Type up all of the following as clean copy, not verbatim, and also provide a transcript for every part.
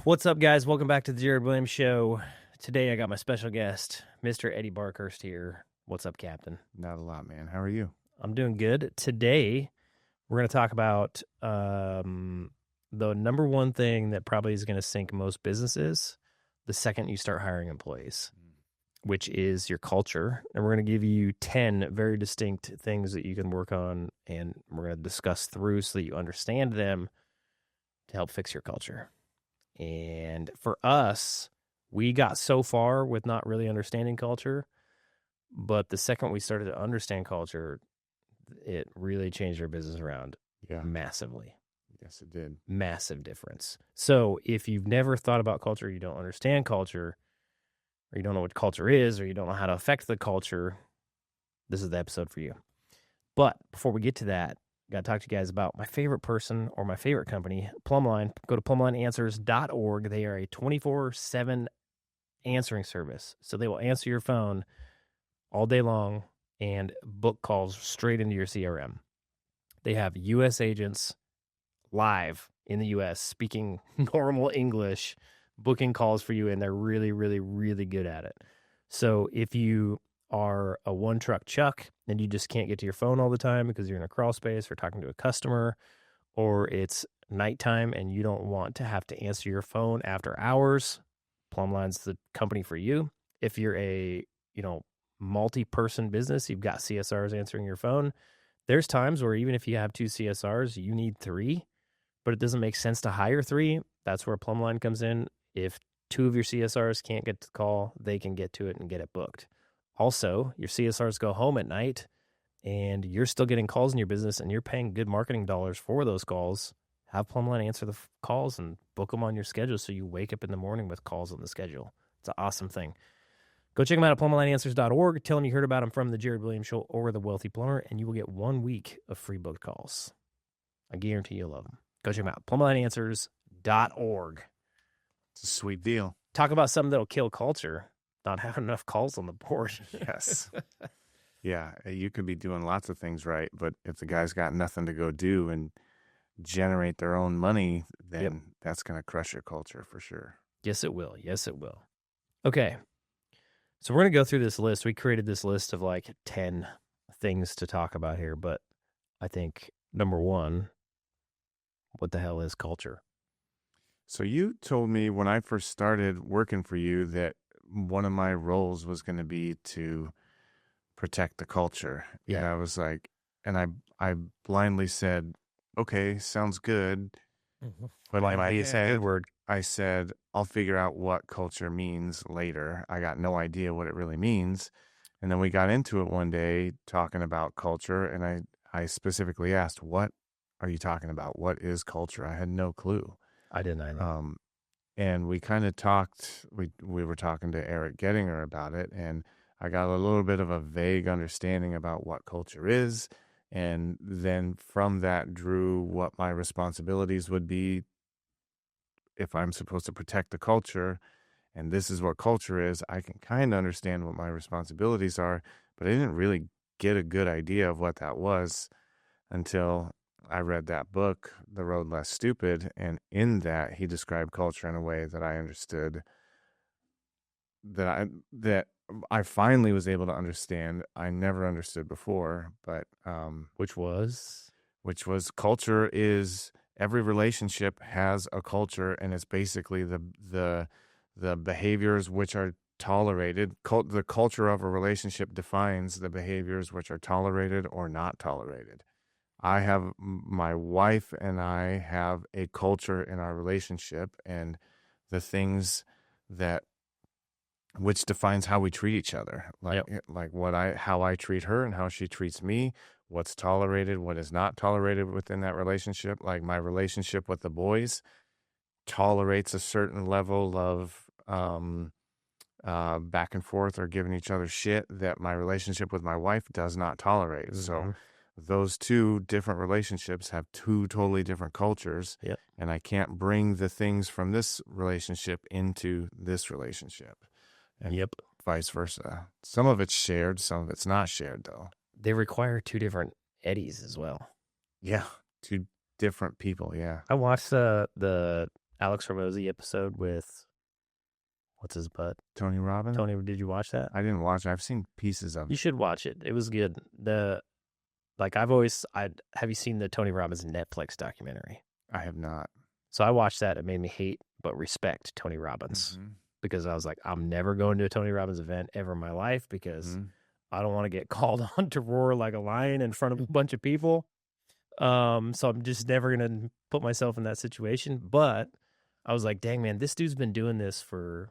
What's up, guys? Welcome back to the Jared Williams Show. Today, I got my special guest, Mr. Eddie Barkhurst here. What's up, Captain? Not a lot, man. How are you? I'm doing good. Today, we're going to talk about the number one thing that probably is going to sink most businesses the second you start hiring employees, which is your culture. And we're going to give you 10 very distinct things that you can work on, and we're going to discuss through so that you understand them to help fix your culture. And for us, we got so far with not really understanding culture, but the second we started to understand culture, it really changed our business around massively. Yes, it did. Massive difference. So if you've never thought about culture, you don't understand culture, or you don't know what culture is, or you don't know how to affect the culture, this is the episode for you. But before we get to that, I got to talk to you guys about my favorite person or my favorite company, PlumbLine. Go to PlumbLineAnswers.org. They are a 24/7 answering service. So they will answer your phone all day long and book calls straight into your CRM. They have U.S. agents live in the U.S. speaking normal English, booking calls for you, and they're really, really, really good at it. So if you are a one-truck Chuck and you just can't get to your phone all the time because you're in a crawl space or talking to a customer, or it's nighttime and you don't want to have to answer your phone after hours, PlumbLine's the company for you. If you're a, multi-person business, you've got CSRs answering your phone. There's times where even if you have 2 CSRs, you need 3, but it doesn't make sense to hire 3. That's where PlumbLine comes in. If 2 of your CSRs can't get to the call, they can get to it and get it booked. Also, your CSRs go home at night and you're still getting calls in your business and you're paying good marketing dollars for those calls. Have PlumbLine answer the calls and book them on your schedule so you wake up in the morning with calls on the schedule. It's an awesome thing. Go check them out at PlumbLineAnswers.org. Tell them you heard about them from the Jared Williams Show or the Wealthy Plumber, and you will get 1 week of free booked calls. I guarantee you'll love them. Go check them out. PlumbLineAnswers.org. It's a sweet deal. Talk about something that'll kill culture. Not having enough calls on the board. Yes. Yeah, you could be doing lots of things right, but if the guy's got nothing to go do and generate their own money, then that's going to crush your culture for sure. Yes, it will. Yes, it will. Okay. So we're going to go through this list. We created this list of like 10 things to talk about here, but I think number 1, what the hell is culture? So you told me when I first started working for you that one of my roles was going to be to protect the culture. Yeah. And I was like, and I blindly said, okay, sounds good. But you say a good word. I said, I'll figure out what culture means later. I got no idea what it really means. And then we got into it one day talking about culture. And I specifically asked, what are you talking about? What is culture? I had no clue. I didn't either. And we kind of talked, we were talking to Eric Gettinger about it, and I got a little bit of a vague understanding about what culture is, and then from that drew what my responsibilities would be if I'm supposed to protect the culture, and this is what culture is. I can kind of understand what my responsibilities are, but I didn't really get a good idea of what that was until I read that book, The Road Less Stupid, and in that he described culture in a way that I understood, that I finally was able to understand. I never understood before, but Which was culture is every relationship has a culture, and it's basically the behaviors which are tolerated. The culture of a relationship defines the behaviors which are tolerated or not tolerated. My wife and I have a culture in our relationship, and the things which defines how we treat each other, like how I treat her and how she treats me, what's tolerated, what is not tolerated within that relationship. Like my relationship with the boys tolerates a certain level of back and forth or giving each other shit that my relationship with my wife does not tolerate. Mm-hmm. So those 2 different relationships have 2 totally different cultures. Yep. And I can't bring the things from this relationship into this relationship. And vice versa. Some of it's shared, some of it's not shared, though. They require 2 different Eddies as well. Yeah, 2 different people, yeah. I watched the Alex Hormozy episode with what's his butt? Tony Robbins? Tony, did you watch that? I didn't watch it. I've seen pieces of You it. should watch it. It was good. Have you seen the Tony Robbins Netflix documentary? I have not. So I watched that. It made me hate but respect Tony Robbins because I was like, I'm never going to a Tony Robbins event ever in my life because I don't want to get called on to roar like a lion in front of a bunch of people. So I'm just never going to put myself in that situation. But I was like, dang, man, this dude's been doing this for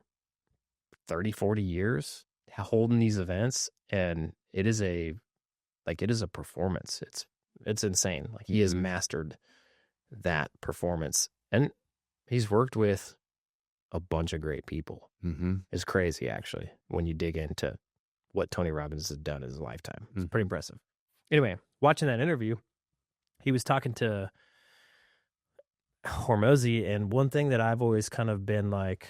30, 40 years, holding these events. And it is a performance. It's insane. Like he has mastered that performance. And he's worked with a bunch of great people. It's crazy, actually, when you dig into what Tony Robbins has done in his lifetime. It's pretty impressive. Anyway, watching that interview, he was talking to Hormozy, and one thing that I've always kind of been like,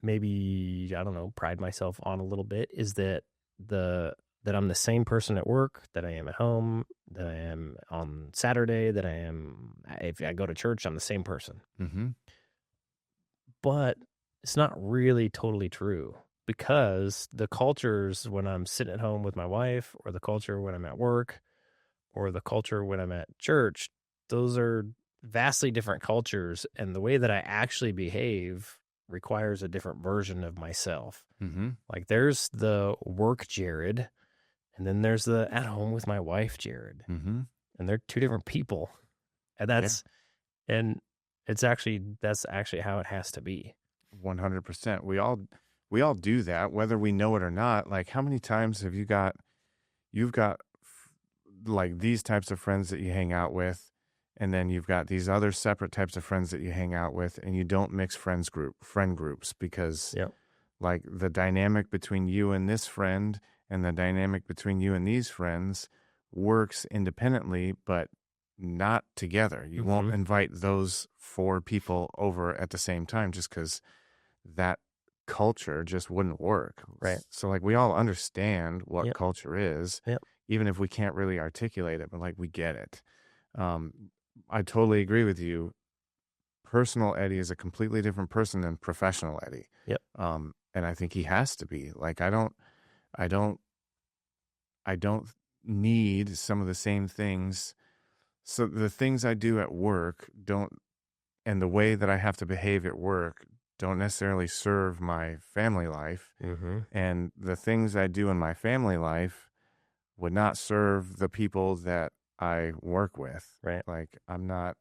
maybe, I don't know, pride myself on a little bit is that I'm the same person at work that I am at home, that I am on Saturday, that I am if I go to church, I'm the same person. But it's not really totally true because the cultures when I'm sitting at home with my wife, or the culture when I'm at work, or the culture when I'm at church, those are vastly different cultures. And the way that I actually behave requires a different version of myself. Like there's the work Jared, and then there's the at home with my wife Jared. And they're two different people. And that's actually how it has to be. 100%. We all do that, whether we know it or not. Like, how many times have you've got like these types of friends that you hang out with, and then you've got these other separate types of friends that you hang out with, and you don't mix friend groups because like the dynamic between you and this friend and the dynamic between you and these friends works independently, but not together. You won't invite those 4 people over at the same time just because that culture just wouldn't work. Right. So like we all understand what culture is, even if we can't really articulate it, but like we get it. I totally agree with you. Personal Eddie is a completely different person than professional Eddie. And I think he has to be. Like I don't need some of the same things. So the things I do at work and the way that I have to behave at work don't necessarily serve my family life. And the things I do in my family life would not serve the people that I work with. Right. Like I'm not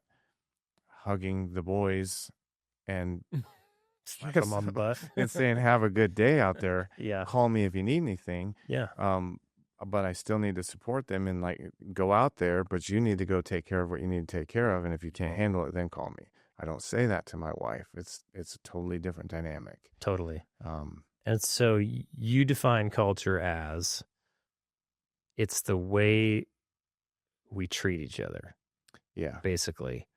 hugging the boys and slap them on the butt and saying, have a good day out there. Call me if you need anything. But I still need to support them and like go out there, but you need to go take care of what you need to take care of. And if you can't handle it, then call me. I don't say that to my wife. It's a totally different dynamic. Totally. And so you define culture as it's the way we treat each other. Yeah. Basically.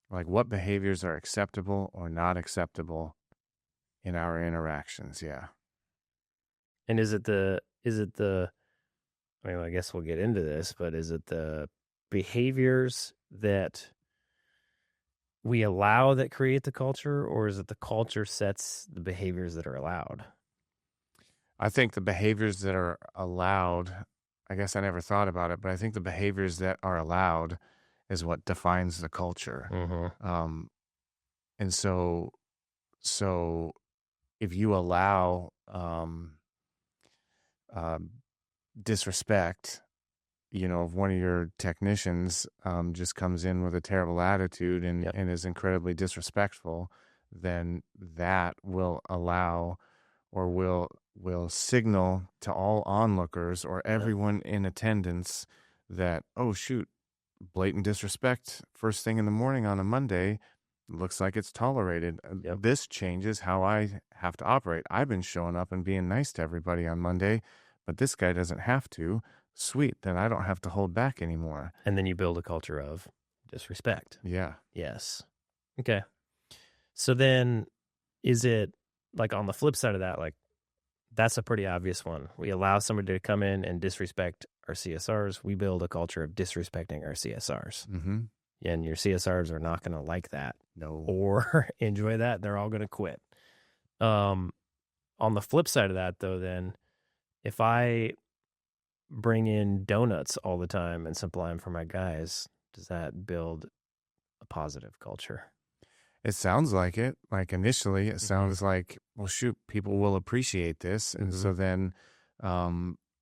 Like what behaviors are acceptable or not acceptable in our interactions. Yeah. And is it the I mean, I guess we'll get into this, but is it the behaviors that we allow that create the culture, or is it the culture sets the behaviors that are allowed? I think the behaviors that are allowed, I guess I never thought about it, but I think the behaviors that are allowed is what defines the culture. And so if you allow disrespect, you know, if one of your technicians just comes in with a terrible attitude and is incredibly disrespectful, then that will allow or will signal to all onlookers or everyone in attendance that, oh, shoot, blatant disrespect first thing in the morning on a Monday looks like it's tolerated. This changes how I have to operate. I've been showing up and being nice to everybody on Monday, but this guy doesn't have to. Sweet, then I don't have to hold back anymore. And then you build a culture of disrespect. Yeah. Yes. Okay. So then is it like on the flip side of that, like that's a pretty obvious one. We allow somebody to come in and disrespect our CSRs. We build a culture of disrespecting our CSRs. And your CSRs are not going to like that No. or enjoy that. They're all going to quit. On the flip side of that, though, then if I bring in donuts all the time and supply them for my guys, does that build a positive culture? It sounds like it. Like initially, it Mhm. sounds like, well, shoot, people will appreciate this. And so then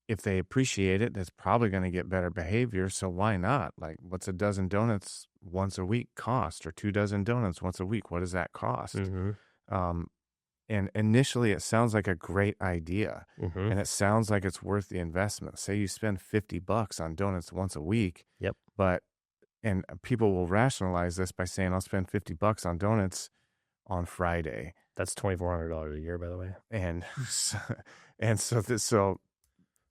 if they appreciate it, that's probably going to get better behavior. So why not? Like, what's a dozen donuts once a week cost, or 2 dozen donuts once a week? What does that cost? Mm-hmm. Um, and initially, it sounds like a great idea. Mm-hmm. And it sounds like it's worth the investment. Say you spend $50 on donuts once a week. Yep. But and people will rationalize this by saying, I'll spend $50 on donuts on Friday. That's $2,400 a year, by the way. And so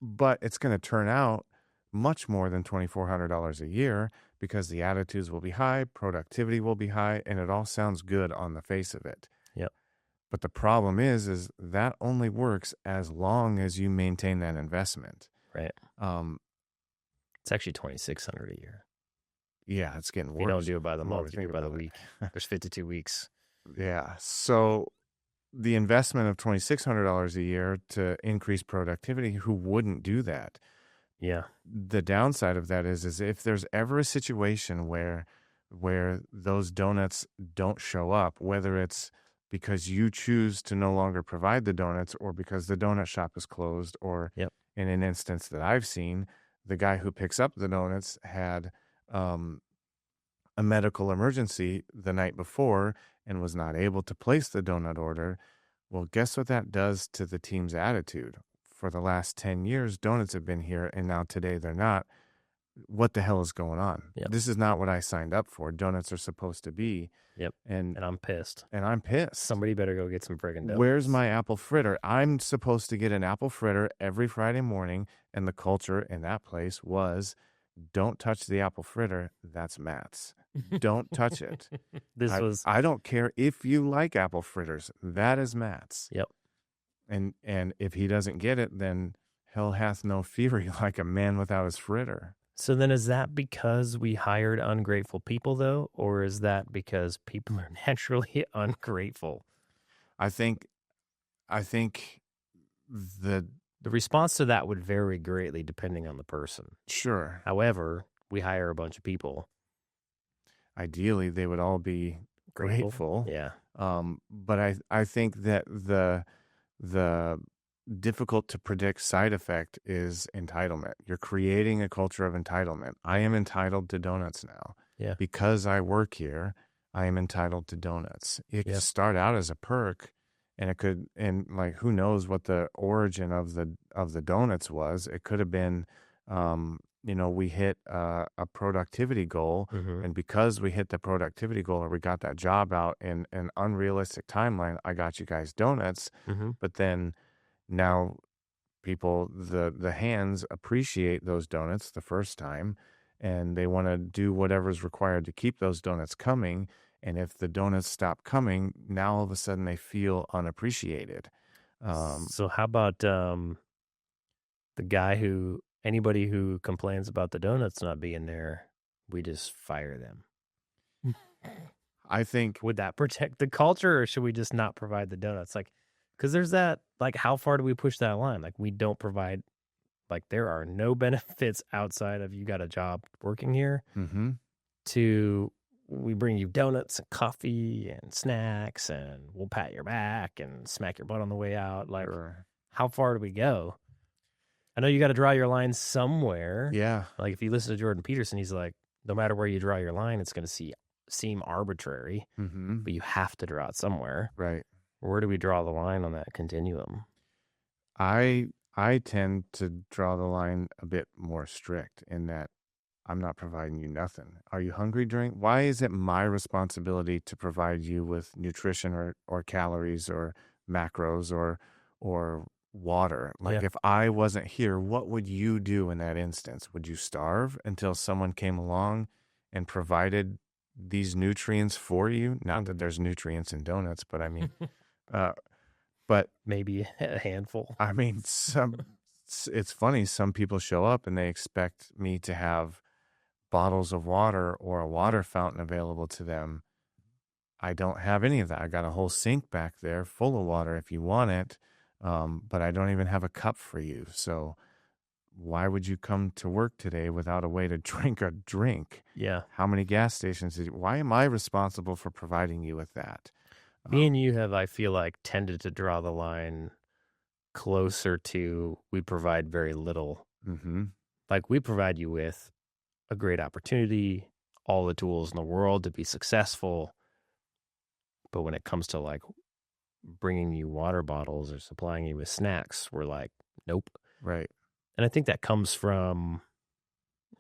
but it's going to turn out much more than $2,400 a year, because the attitudes will be high, productivity will be high, and it all sounds good on the face of it. Yep. But the problem is that only works as long as you maintain that investment. Right. Um, It's actually $2,600 a year. yeah, it's getting If worse. you don't do it by the the more month, we you do think it by the about it. week. There's 52 weeks. Yeah. So the investment of $2,600 a year to increase productivity, who wouldn't do that? Yeah. The downside of that is if there's ever a situation where those donuts don't show up, whether it's because you choose to no longer provide the donuts, or because the donut shop is closed, or Yep. in an instance that I've seen, the guy who picks up the donuts had a medical emergency the night before and was not able to place the donut order. Well, guess what that does to the team's attitude? For the last 10 years, donuts have been here, and now today they're not. What the hell is going on? Yep. This is not what I signed up for. Donuts are supposed to be. Yep. And I'm pissed. I'm pissed. Somebody better go get some friggin' donuts. Where's my apple fritter? I'm supposed to get an apple fritter every Friday morning, and the culture in that place was, don't touch the apple fritter. That's Matt's. Don't touch it. I don't care if you like apple fritters. That is Matt's. Yep. And if he doesn't get it, then hell hath no fury like a man without his fritter. So then is that because we hired ungrateful people, though? Or is that because people are naturally ungrateful? I think the response to that would vary greatly depending on the person. Sure. However, we hire a bunch of people. Ideally, they would all be grateful. Yeah. But I think that the difficult to predict side effect is entitlement. You're creating a culture of entitlement. I am entitled to donuts now. Yeah. Because I work here, I am entitled to donuts. It could start out as a perk, and like, who knows what the origin of the donuts was. It could have been, we hit a productivity goal, and because we hit the productivity goal, or we got that job out in an unrealistic timeline, I got you guys donuts. But then now people, the hands appreciate those donuts the first time, and they want to do whatever's required to keep those donuts coming. And if the donuts stop coming, now all of a sudden they feel unappreciated. So how about the guy anybody who complains about the donuts not being there, we just fire them? I think, would that protect the culture, or should we just not provide the donuts? Like, because there's that, like, how far do we push that line? Like, we don't provide, like, there are no benefits outside of you got a job working here to, we bring you donuts and coffee and snacks, and we'll pat your back and smack your butt on the way out. Like, how far do we go? I know you got to draw your line somewhere. Yeah. Like, if you listen to Jordan Peterson, he's like, no matter where you draw your line, it's going to seem arbitrary, but you have to draw it somewhere. Right. Where do we draw the line on that continuum? I tend to draw the line a bit more strict in that I'm not providing you nothing. Are you hungry why is it my responsibility to provide you with nutrition or calories or macros or water? Like, if I wasn't here, what would you do in that instance? Would you starve until someone came along and provided these nutrients for you? Not that there's nutrients in donuts, but I mean, but maybe a handful. I mean, it's funny. Some people show up and they expect me to have bottles of water or a water fountain available to them. I don't have any of that. I got a whole sink back there full of water if you want it, but I don't even have a cup for you. So why would you come to work today without a way to drink a drink? Yeah. How many gas stations why am I responsible for providing you with that? Me and you have, I feel like, tended to draw the line closer to we provide very little. Mm-hmm. Like, we provide you with a great opportunity, all the tools in the world to be successful. But when it comes to like bringing you water bottles or supplying you with snacks, we're like, nope. Right. And I think that comes from,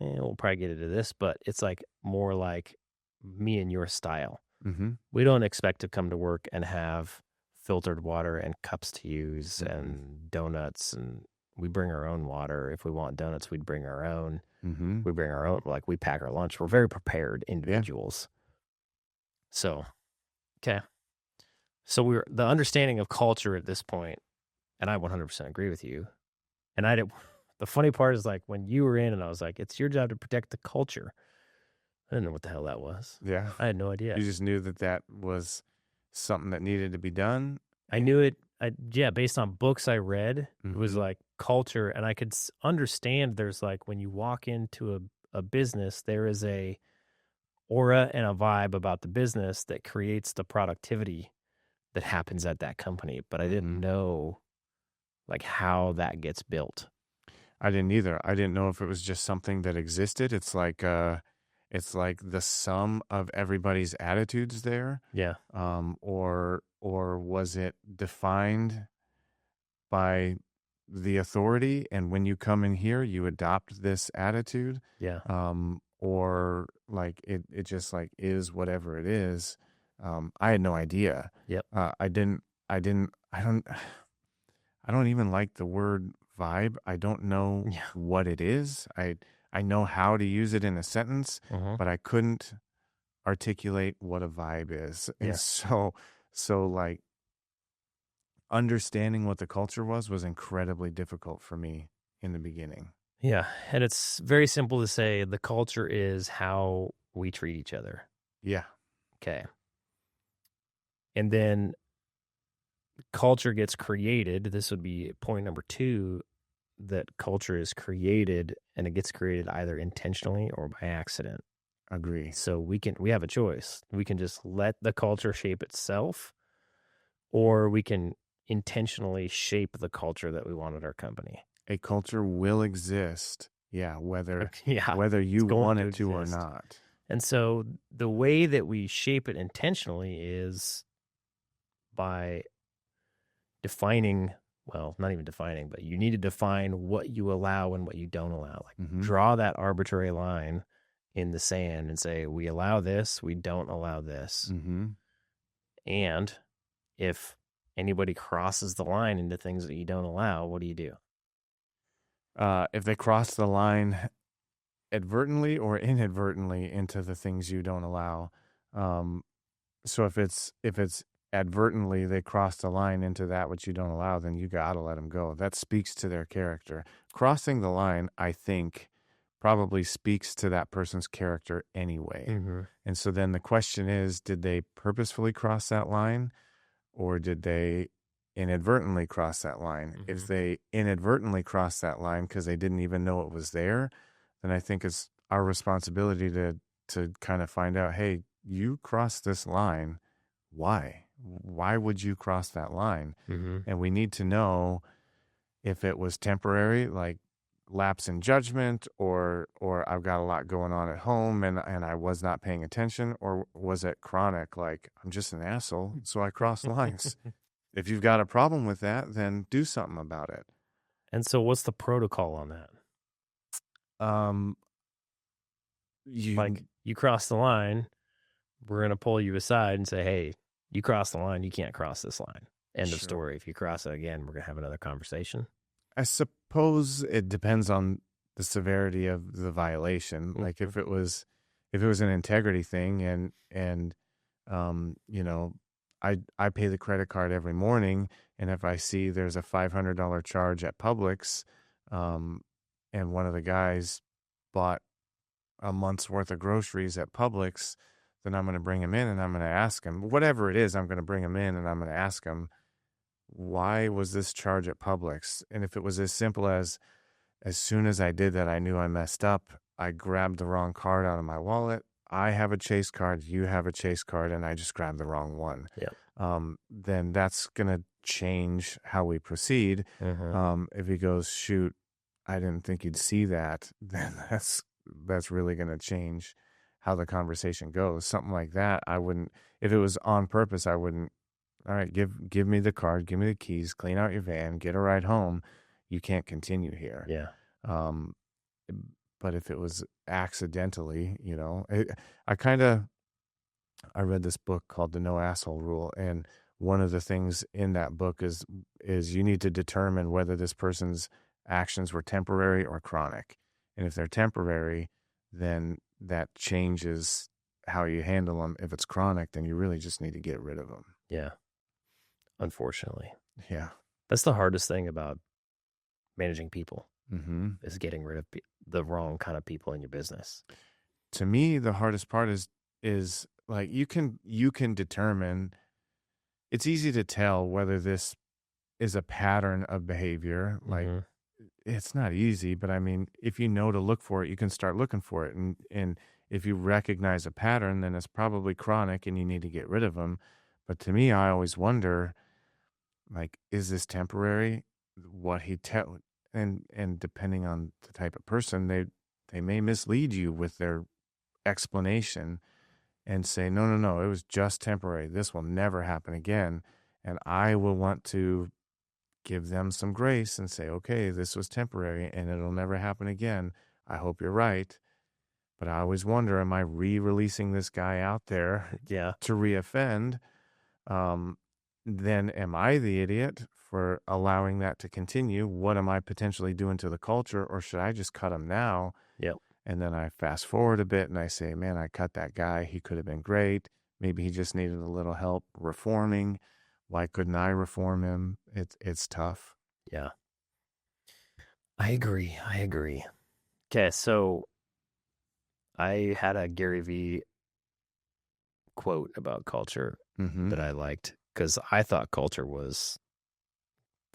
we'll probably get into this, but it's like more like me and your style. Mm-hmm. We don't expect to come to work and have filtered water and cups to use and donuts, and we bring our own water. If we want donuts, we'd bring our own. Mm-hmm. We bring our own, like we pack our lunch. We're very prepared individuals. Yeah. So, okay. So the understanding of culture at this point, and I 100% agree with you. And the funny part is like when you were in and I was like, it's your job to protect the culture. I didn't know what the hell that was. Yeah. I had no idea. You just knew that was something that needed to be done. I knew it. Based on books I read, it was Mm-hmm. like culture. And I could understand there's like when you walk into a business, there is a aura and a vibe about the business that creates the productivity that happens at that company. But I didn't know like how that gets built. I didn't either. I didn't know if it was just something that existed. It's like the sum of everybody's attitudes there. Yeah. Or was it defined by the authority, and when you come in here you adopt this attitude? Yeah. Or like it just like is whatever it is. I had no idea. Yep. I don't even like the word vibe. I don't know what it is. I know how to use it in a sentence, but I couldn't articulate what a vibe is. And so like understanding what the culture was incredibly difficult for me in the beginning. Yeah. And it's very simple to say the culture is how we treat each other. Yeah. Okay. And then culture gets created. This would be point number 2, that culture is created, and it gets created either intentionally or by accident. Agree. So we have a choice. We can just let the culture shape itself, or we can intentionally shape the culture that we want at our company. A culture will exist. Yeah. Whether you going want to it to or exist. not. And so the way that we shape it intentionally is by defining, well, not even defining, but you need to define what you allow and what you don't allow. Like draw that arbitrary line in the sand and say, we allow this, we don't allow this. And if anybody crosses the line into things that you don't allow, what do you do? If they cross the line advertently or inadvertently into the things you don't allow. So if it's advertently they cross the line into that which you don't allow, then you got to let them go. That speaks to their character. Crossing the line, I think, probably speaks to that person's character anyway. And so then the question is, did they purposefully cross that line, or did they inadvertently cross that line? If they inadvertently cross that line because they didn't even know it was there, then I think it's our responsibility to kind of find out, hey, you crossed this line. Why? Why would you cross that line? And we need to know if it was temporary, like lapse in judgment, or I've got a lot going on at home and I was not paying attention, or was it chronic, like I'm just an asshole, so I cross lines. If you've got a problem with that, then do something about it. And so what's the protocol on that? You cross the line, we're going to pull you aside and say, hey, you crossed the line, you can't cross this line. End of story. If you cross it again, we're going to have another conversation. I suppose it depends on the severity of the violation. Like if it was an integrity thing, and you know, I pay the credit card every morning, and if I see there's a $500 charge at Publix, and one of the guys bought a month's worth of groceries at Publix, then I'm going to bring him in and I'm going to ask him, whatever it is, I'm going to bring him in and I'm going to ask him, why was this charge at Publix? And if it was as simple as soon as I did that, I knew I messed up. I grabbed the wrong card out of my wallet. I have a Chase card, you have a Chase card, and I just grabbed the wrong one. Yep. Then that's going to change how we proceed. If he goes, shoot, I didn't think you'd see that, then that's really going to change how the conversation goes. Something like that, I wouldn't, if it was on purpose, I wouldn't, all right, give me the card, give me the keys, clean out your van, get a ride home. You can't continue here. Yeah. But if it was accidentally, I read this book called The No Asshole Rule, and one of the things in that book is you need to determine whether this person's actions were temporary or chronic. And if they're temporary, then that changes how you handle them. If it's chronic, then you really just need to get rid of them. Yeah. Unfortunately. Yeah. That's the hardest thing about managing people, is getting rid of the wrong kind of people in your business. To me, the hardest part is like you can determine. It's easy to tell whether this is a pattern of behavior. Like it's not easy, but I mean, if you know to look for it, you can start looking for it. And if you recognize a pattern, then it's probably chronic and you need to get rid of them. But to me, I always wonder, like, is this temporary? What and depending on the type of person, they may mislead you with their explanation and say, no, it was just temporary. This will never happen again. And I will want to give them some grace and say, okay, this was temporary and it'll never happen again. I hope you're right. But I always wonder, am I re-releasing this guy out there to reoffend? Then am I the idiot for allowing that to continue? What am I potentially doing to the culture? Or should I just cut him now? Yep. And then I fast forward a bit and I say, man, I cut that guy. He could have been great. Maybe he just needed a little help reforming. Why couldn't I reform him? It's tough. Yeah. I agree. Okay, so I had a Gary Vee quote about culture that I liked because I thought culture was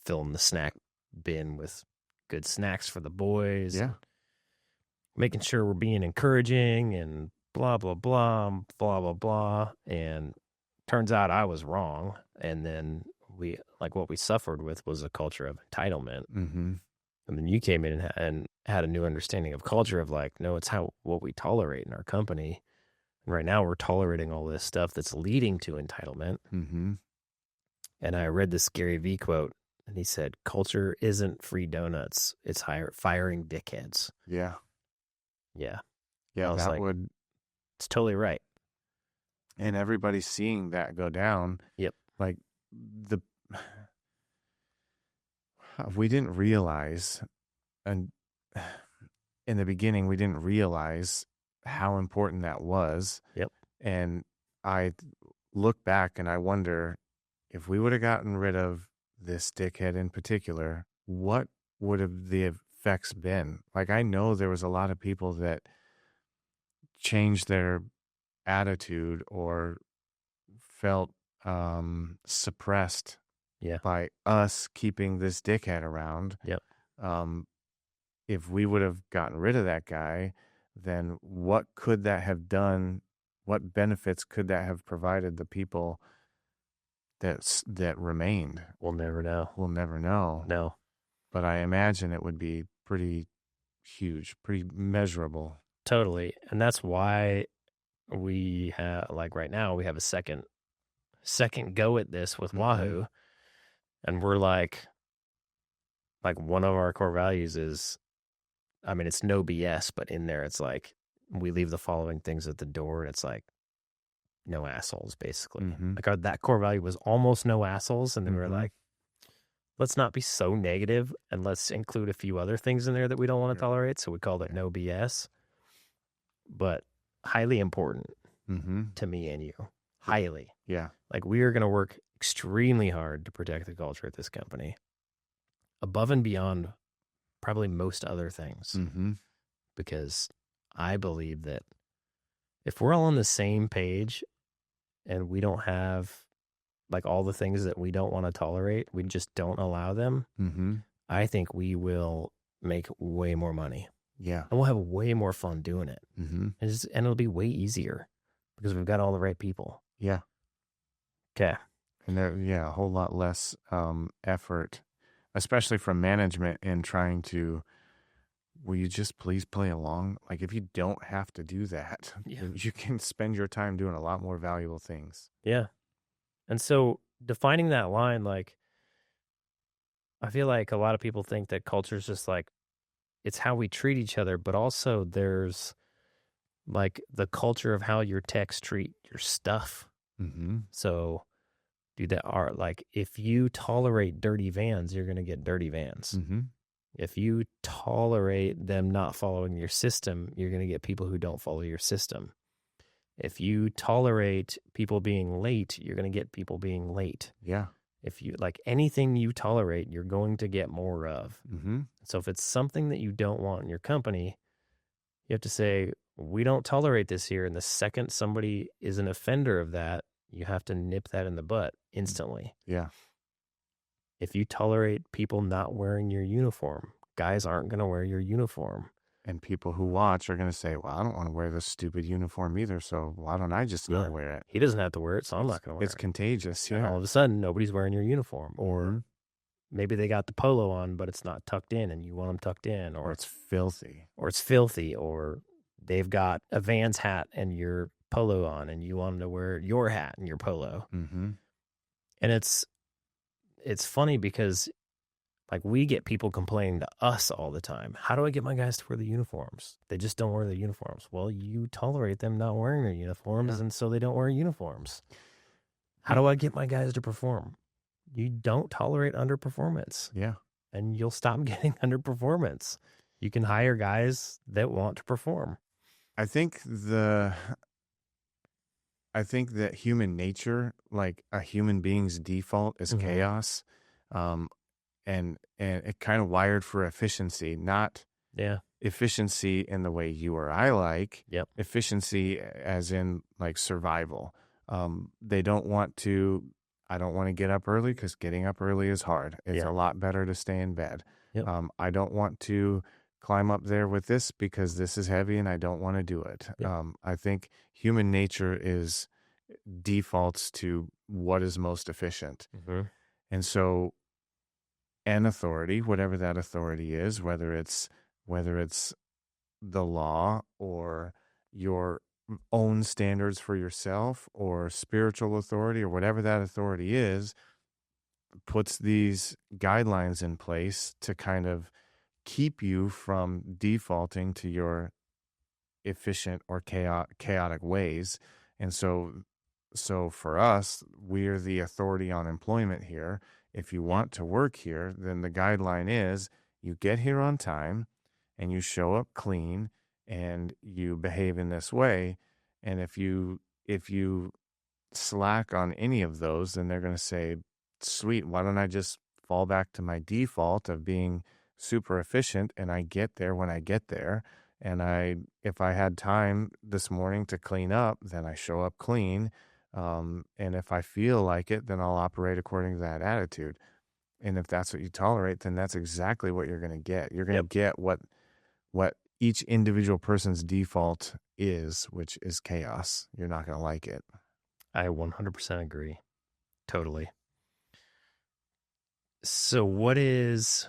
filling the snack bin with good snacks for the boys. Yeah. Making sure we're being encouraging and blah, blah, blah, blah, blah, blah. And turns out I was wrong. And then what we suffered with was a culture of entitlement. And then you came in and had a new understanding of culture of like, no, it's what we tolerate in our company. And right now we're tolerating all this stuff that's leading to entitlement. And I read this Gary Vee quote and he said, culture isn't free donuts. It's firing dickheads. Yeah. Yeah. Yeah. It's totally right. And everybody's seeing that go down. Yep. Like we didn't realize, and in the beginning, we didn't realize how important that was. Yep. And I look back and I wonder if we would have gotten rid of this dickhead in particular, what would have the effects been? Like, I know there was a lot of people that changed their attitude or felt suppressed by us keeping this dickhead around. Yep. If we would have gotten rid of that guy, then what could that have done? What benefits could that have provided the people that remained? We'll never know. We'll never know. No. But I imagine it would be pretty huge, pretty measurable. Totally. And that's why we have, right now, we have a second go at this with Wahoo. And we're like one of our core values is, I mean, it's no BS, but in there, it's like, we leave the following things at the door. And it's like, no assholes, basically. Like that core value was almost no assholes. And then we're like, let's not be so negative and let's include a few other things in there that we don't want to tolerate. So we called it no BS, but highly important to me and you. Highly. Yeah. Like we are going to work extremely hard to protect the culture at this company above and beyond probably most other things because I believe that if we're all on the same page and we don't have like all the things that we don't want to tolerate, we just don't allow them, Mm-hmm. I think we will make way more money Yeah. and we'll have way more fun doing it. Mm-hmm. And it'll be way easier because we've got all the right people. Yeah. Okay. And there, yeah, a whole lot less effort, especially from management in trying to, will you just please play along? Like, if you don't have to do that, Yeah. then you can spend your time doing a lot more valuable things. Yeah. And so defining that line, like, I feel like a lot of people think that culture is just like, it's how we treat each other, but also there's like the culture of how your techs treat your stuff. Mm-hmm. So, do that are like, if you tolerate dirty vans, you're going to get dirty vans. Mm-hmm. If you tolerate them not following your system, you're going to get people who don't follow your system. If you tolerate people being late, you're going to get people being late. Yeah. If you like anything you tolerate, you're going to get more of. Mm-hmm. So if it's something that you don't want in your company, you have to say, we don't tolerate this here. And the second somebody is an offender of that, you have to nip that in the butt instantly. Yeah. If you tolerate people not wearing your uniform, guys aren't going to wear your uniform. And people who watch are going to say, well, I don't want to wear this stupid uniform either, so why don't I just not wear it? He doesn't have to wear it, so I'm not going to wear it. It's contagious, And yeah. all of a sudden, nobody's wearing your uniform. Or Mhm. maybe they got the polo on, but it's not tucked in and you want them tucked in. Or it's filthy. Or it's filthy. Or they've got a Vans hat and your polo on and you want them to wear your hat and your polo. Mm-hmm. And it's funny because like we get people complaining to us all the time. How do I get my guys to wear the uniforms? They just don't wear their uniforms. Well, you tolerate them not wearing their uniforms, and so they don't wear uniforms. How do I get my guys to perform? You don't tolerate underperformance. Yeah. And you'll stop getting underperformance. You can hire guys that want to perform. I think that human nature, like a human being's default, is chaos. And it kind of wired for efficiency, not efficiency in the way you or I like. Yep. Efficiency as in like survival. They don't want to. I don't want to get up early because getting up early is hard. It's a lot better to stay in bed. Yep. I don't want to climb up there with this because this is heavy and I don't want to do it. Yep. I think human nature is defaults to what is most efficient. Mm-hmm. And so an authority, whatever that authority is, whether it's the law or your own standards for yourself or spiritual authority or whatever that authority is, puts these guidelines in place to kind of keep you from defaulting to your efficient or chaotic ways. And so for us, we're the authority on employment here. If you want to work here, then the guideline is you get here on time and you show up clean and you behave in this way. And if you slack on any of those, then they're going to say, sweet, why don't I just fall back to my default of being super efficient and I get there when I get there. And if I had time this morning to clean up, then I show up clean. And if I feel like it, then I'll operate according to that attitude. And if that's what you tolerate, then that's exactly what you're going to get. You're going to get what each individual person's default is, which is chaos. You're not going to like it. I 100% agree. Totally. So what is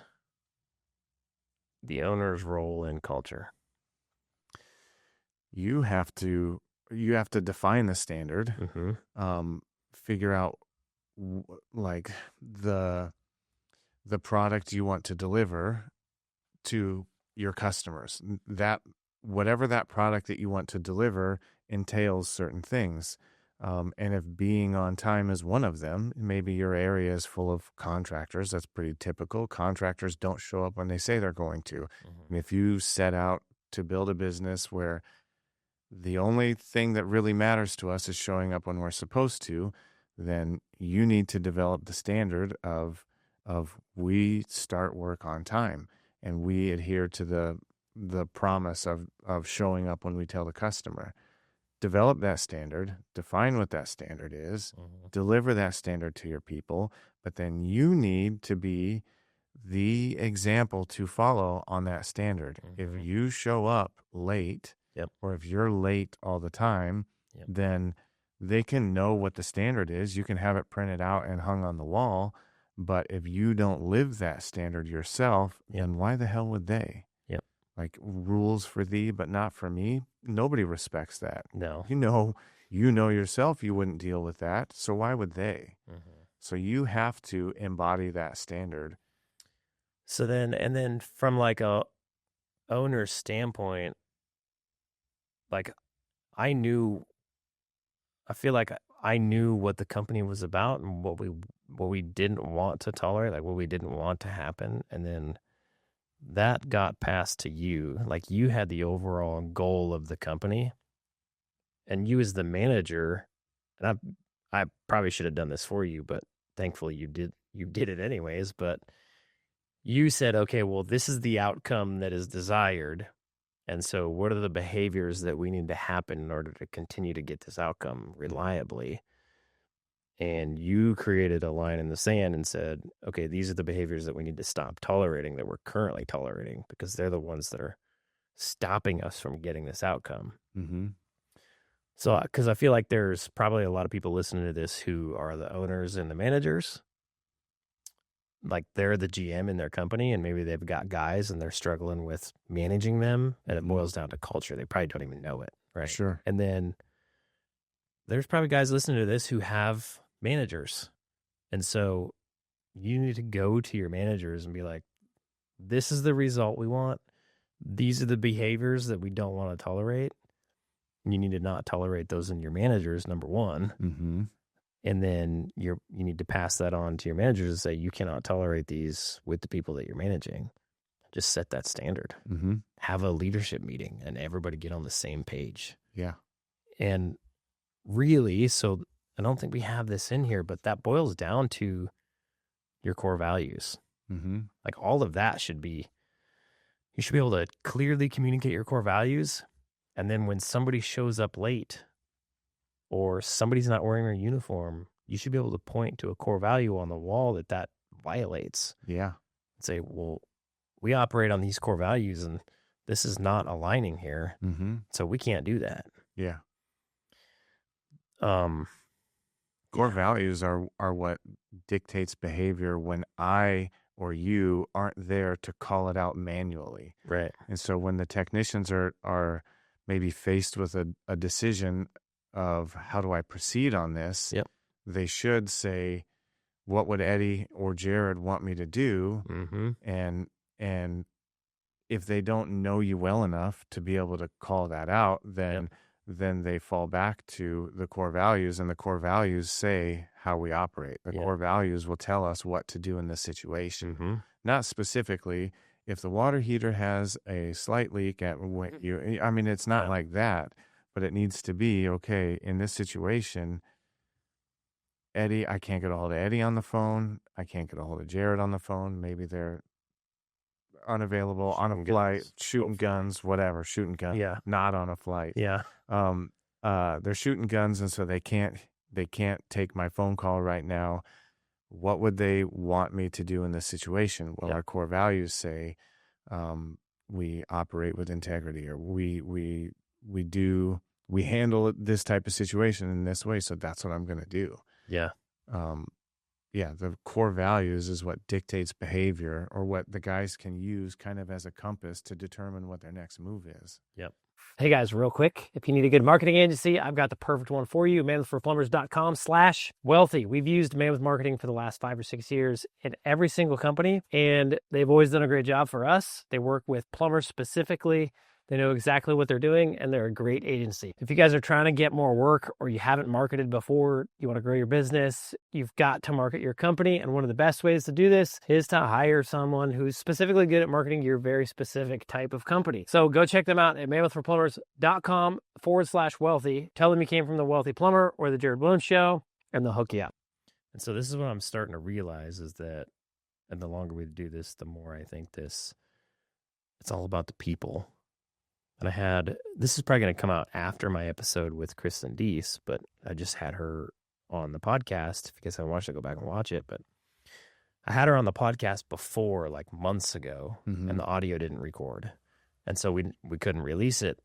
the owner's role in culture? You have to define the standard, figure out like the product you want to deliver to your customers. That whatever that product that you want to deliver entails certain things. And if being on time is one of them, maybe your area is full of contractors. That's pretty typical. Contractors don't show up when they say they're going to. And if you set out to build a business where the only thing that really matters to us is showing up when we're supposed to, then you need to develop the standard of we start work on time and we adhere to the the promise of showing up when we tell the customer. Develop that standard, define what that standard is, deliver that standard to your people, but then you need to be the example to follow on that standard. If you show up late, or if you're late all the time, then they can know what the standard is. You can have it printed out and hung on the wall, but if you don't live that standard yourself, then why the hell would they? Like, rules for thee, but not for me. Nobody respects that. No. You know yourself you wouldn't deal with that. So why would they? So you have to embody that standard. So then from like a owner's standpoint, like I feel like I knew what the company was about and what we didn't want to tolerate, like what we didn't want to happen. And then that got passed to you. Like you had the overall goal of the company, and you as the manager, and I probably should have done this for you, but thankfully you did it anyways. But you said, okay, well, this is the outcome that is desired. And so what are the behaviors that we need to happen in order to continue to get this outcome reliably? And you created a line in the sand and said, okay, these are the behaviors that we need to stop tolerating, that we're currently tolerating, because they're the ones that are stopping us from getting this outcome. So, because I feel like there's probably a lot of people listening to this who are the owners and the managers. Like they're the GM in their company, and maybe they've got guys and they're struggling with managing them, and it boils down to culture. They probably don't even know it, right? Sure. And then there's probably guys listening to this who have managers. And so you need to go to your managers and be like, this is the result we want. These are the behaviors that we don't want to tolerate. You need to not tolerate those in your managers, number one. And then you need to pass that on to your managers and say, you cannot tolerate these with the people that you're managing. Just set that standard. Have a leadership meeting and everybody get on the same page. Yeah. And really, so I don't think we have this in here, but that boils down to your core values. Like all of that you should be able to clearly communicate your core values. And then when somebody shows up late or somebody's not wearing their uniform, you should be able to point to a core value on the wall that violates. Yeah. And say, well, we operate on these core values and this is not aligning here. So we can't do that. Yeah. Core values are what dictates behavior when I or you aren't there to call it out manually. Right. And so when the technicians are maybe faced with a decision of how do I proceed on this, they should say, what would Eddie or Jared want me to do? And if they don't know you well enough to be able to call that out, then they fall back to the core values, and the core values say how we operate. The core values will tell us what to do in this situation. Not specifically if the water heater has a slight leak it's not like that, but it needs to be, okay, in this situation, Eddie, I can't get a hold of Eddie on the phone. I can't get a hold of Jared on the phone. Maybe they're unavailable on a flight, shooting guns, whatever, shooting guns, not on a flight. They're shooting guns, and so they can't take my phone call right now. What would they want me to do in this situation? Well, our core values say we operate with integrity, or we handle this type of situation in this way, so that's what I'm going to do. The core values is what dictates behavior, or what the guys can use kind of as a compass to determine what their next move is. Hey guys, real quick, if you need a good marketing agency, I've got the perfect one for you, mammothforplumbers.com/wealthy. We've used Mammoth Marketing for the last 5 or 6 years in every single company, and they've always done a great job for us. They work with plumbers specifically. They know exactly what they're doing, and they're a great agency. If you guys are trying to get more work, or you haven't marketed before, you want to grow your business, you've got to market your company. And one of the best ways to do this is to hire someone who's specifically good at marketing your very specific type of company. So go check them out at mammothforplumbers.com/wealthy. Tell them you came from the Wealthy Plumber or the Jared Williams Show, and they'll hook you up. And so this is what I'm starting to realize is that, and the longer we do this, the more I think this it's all about the people. And this is probably going to come out after my episode with Kristen Deese, but I just had her on the podcast. If you guys haven't watched it, go back and watch it. But I had her on the podcast before, like months ago, and the audio didn't record. And so we couldn't release it,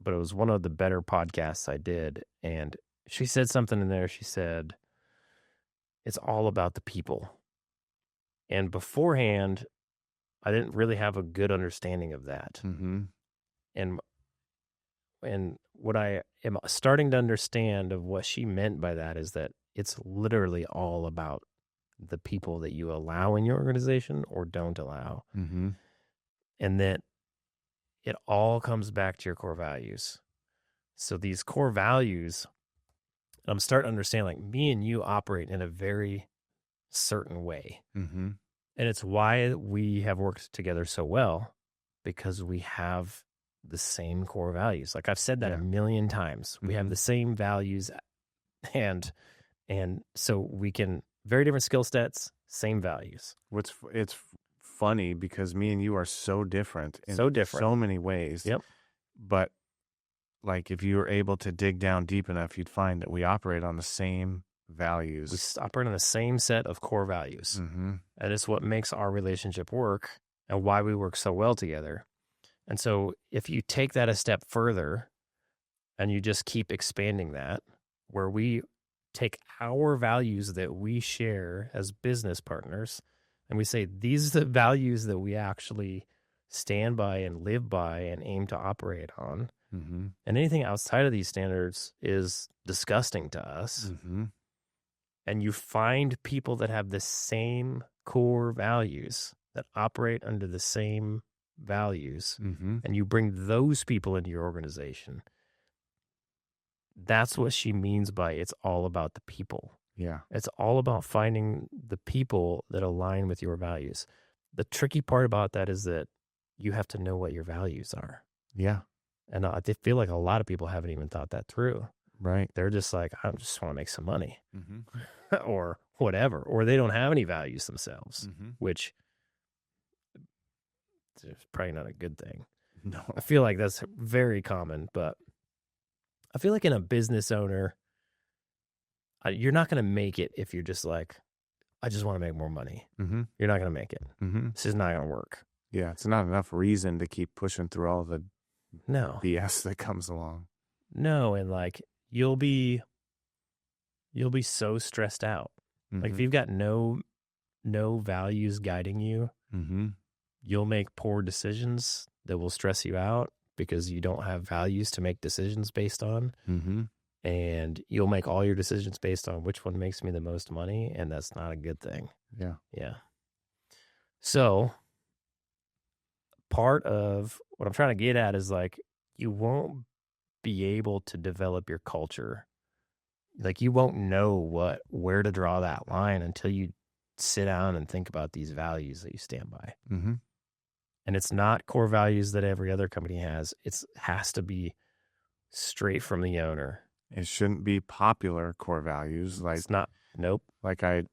but it was one of the better podcasts I did. And she said something in there. She said, it's all about the people. And beforehand, I didn't really have a good understanding of that. And what I am starting to understand of what she meant by that is that it's literally all about the people that you allow in your organization or don't allow. And that it all comes back to your core values. So these core values, I'm starting to understand, like, me and you operate in a very certain way. And it's why we have worked together so well, because we have the same core values. Like I've said that a million times. We have the same values, and so we can, very different skill sets, same values. It's funny because me and you are so different in so many ways. Yep. But like if you were able to dig down deep enough, you'd find that we operate on the same values. We operate on the same set of core values. And it's what makes our relationship work and why we work so well together. And so if you take that a step further and you just keep expanding that, where we take our values that we share as business partners and we say, these are the values that we actually stand by and live by and aim to operate on. And anything outside of these standards is disgusting to us. And you find people that have the same core values, that operate under the same values, and you bring those people into your organization. That's what she means by it's all about the people. Yeah. It's all about finding the people that align with your values. The tricky part about that is that you have to know what your values are. Yeah. And I feel like a lot of people haven't even thought that through. Right. They're just like, I just want to make some money or whatever, or they don't have any values themselves, which is probably not a good thing. No. I feel like that's very common, but I feel like in a business owner, you're not going to make it if you're just like, I just want to make more money. You're not going to make it. This is not going to work. Yeah. It's not enough reason to keep pushing through all the BS that comes along. No. And like, you'll be so stressed out. Like if you've got no values guiding you, you'll make poor decisions that will stress you out because you don't have values to make decisions based on. And you'll make all your decisions based on which one makes me the most money. And that's not a good thing. Yeah. Yeah. So part of what I'm trying to get at is like, you won't be able to develop your culture. Like you won't know where to draw that line until you sit down and think about these values that you stand by. And it's not core values that every other company has. It has to be straight from the owner. It shouldn't be popular core values. Like it's not. Nope. Like I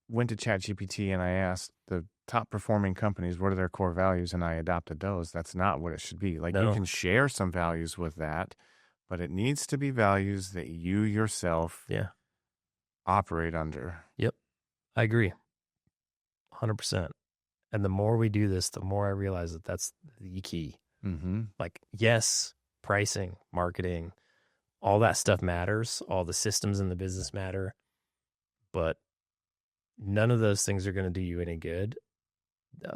went to ChatGPT and I asked the top performing companies, what are their core values? And I adopted those. That's not what it should be. Like you can share some values with that, but it needs to be values that you yourself operate under. Yep. I agree. 100%. And the more we do this, the more I realize that that's the key. Like, yes, pricing, marketing, all that stuff matters. All the systems in the business matter. But none of those things are going to do you any good.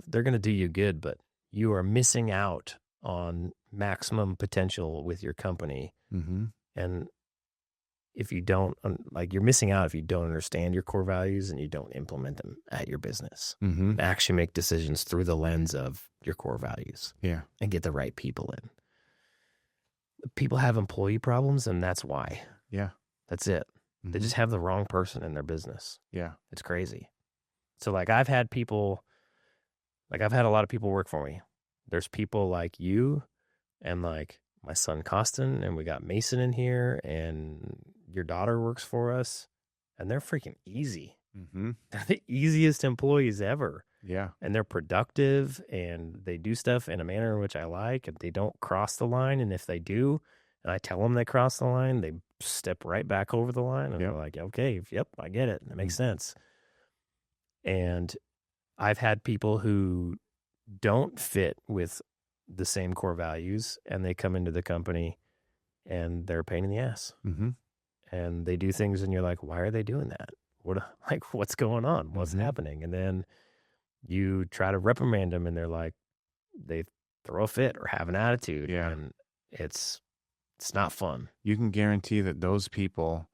They're going to do you good, but you are missing out on maximum potential with your company. And if you don't, like, you're missing out if you don't understand your core values and you don't implement them at your business. Actually make decisions through the lens of your core values. Yeah. And get the right people in. People have employee problems, and that's why. Yeah. That's it. They just have the wrong person in their business. Yeah. It's crazy. So, like, I've had a lot of people work for me. There's people like you and, like, my son Costin, and we got Mason in here, and your daughter works for us, and they're freaking easy. They're the easiest employees ever. Yeah. and they're productive and they do stuff in a manner in which I like, and they don't cross the line. And if they do, and I tell them they cross the line, they step right back over the line. And they're Yep. like, okay, yep, I get it. That makes Mm. sense. And I've had people who don't fit with the same core values, and they come into the company and they're a pain in the ass. Mm-hmm. And they do things, and you're like, why are they doing that? What's going on? What's Mm-hmm. happening? And then you try to reprimand them, and they're like, they throw a fit or have an attitude, Yeah. and it's not fun. You can guarantee that those people,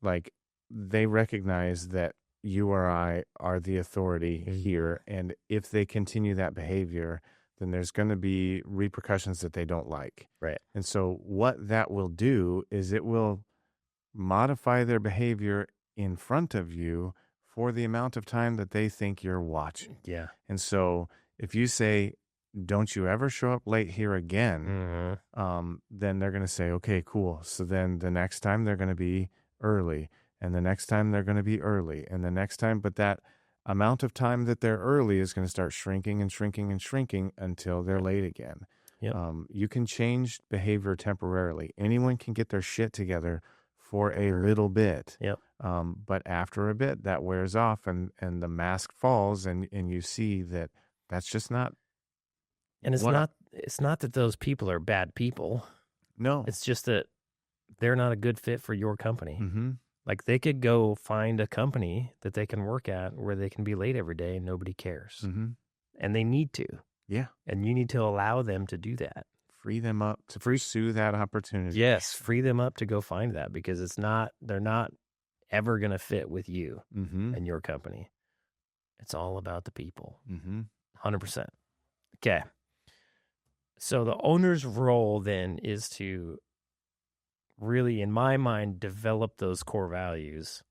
like, they recognize that you or I are the authority here. And if they continue that behavior, then there's going to be repercussions that they don't like. Right. And so what that will do is it will modify their behavior in front of you for the amount of time that they think you're watching. Yeah. And so if you say, don't you ever show up late here again, then they're going to say, okay, cool. So then the next time they're going to be early, and the next time they're going to be early, and the next time, but that amount of time that they're early is going to start shrinking and shrinking and shrinking until they're late again. Yep. You can change behavior temporarily. Anyone can get their shit together for a little bit. Yep. But after a bit, that wears off, and the mask falls, and you see that that's just not. And it's not that those people are bad people. No. It's just that they're not a good fit for your company. Mm-hmm. Like, they could go find a company that they can work at where they can be late every day and nobody cares. Mm-hmm. And they need to. Yeah. And you need to allow them to do that. Free them up to pursue that opportunity. Yes, free them up to go find that, because they're not ever going to fit with you and your company. It's all about the people. 100%. Okay. So the owner's role then is to really, in my mind, develop those core values.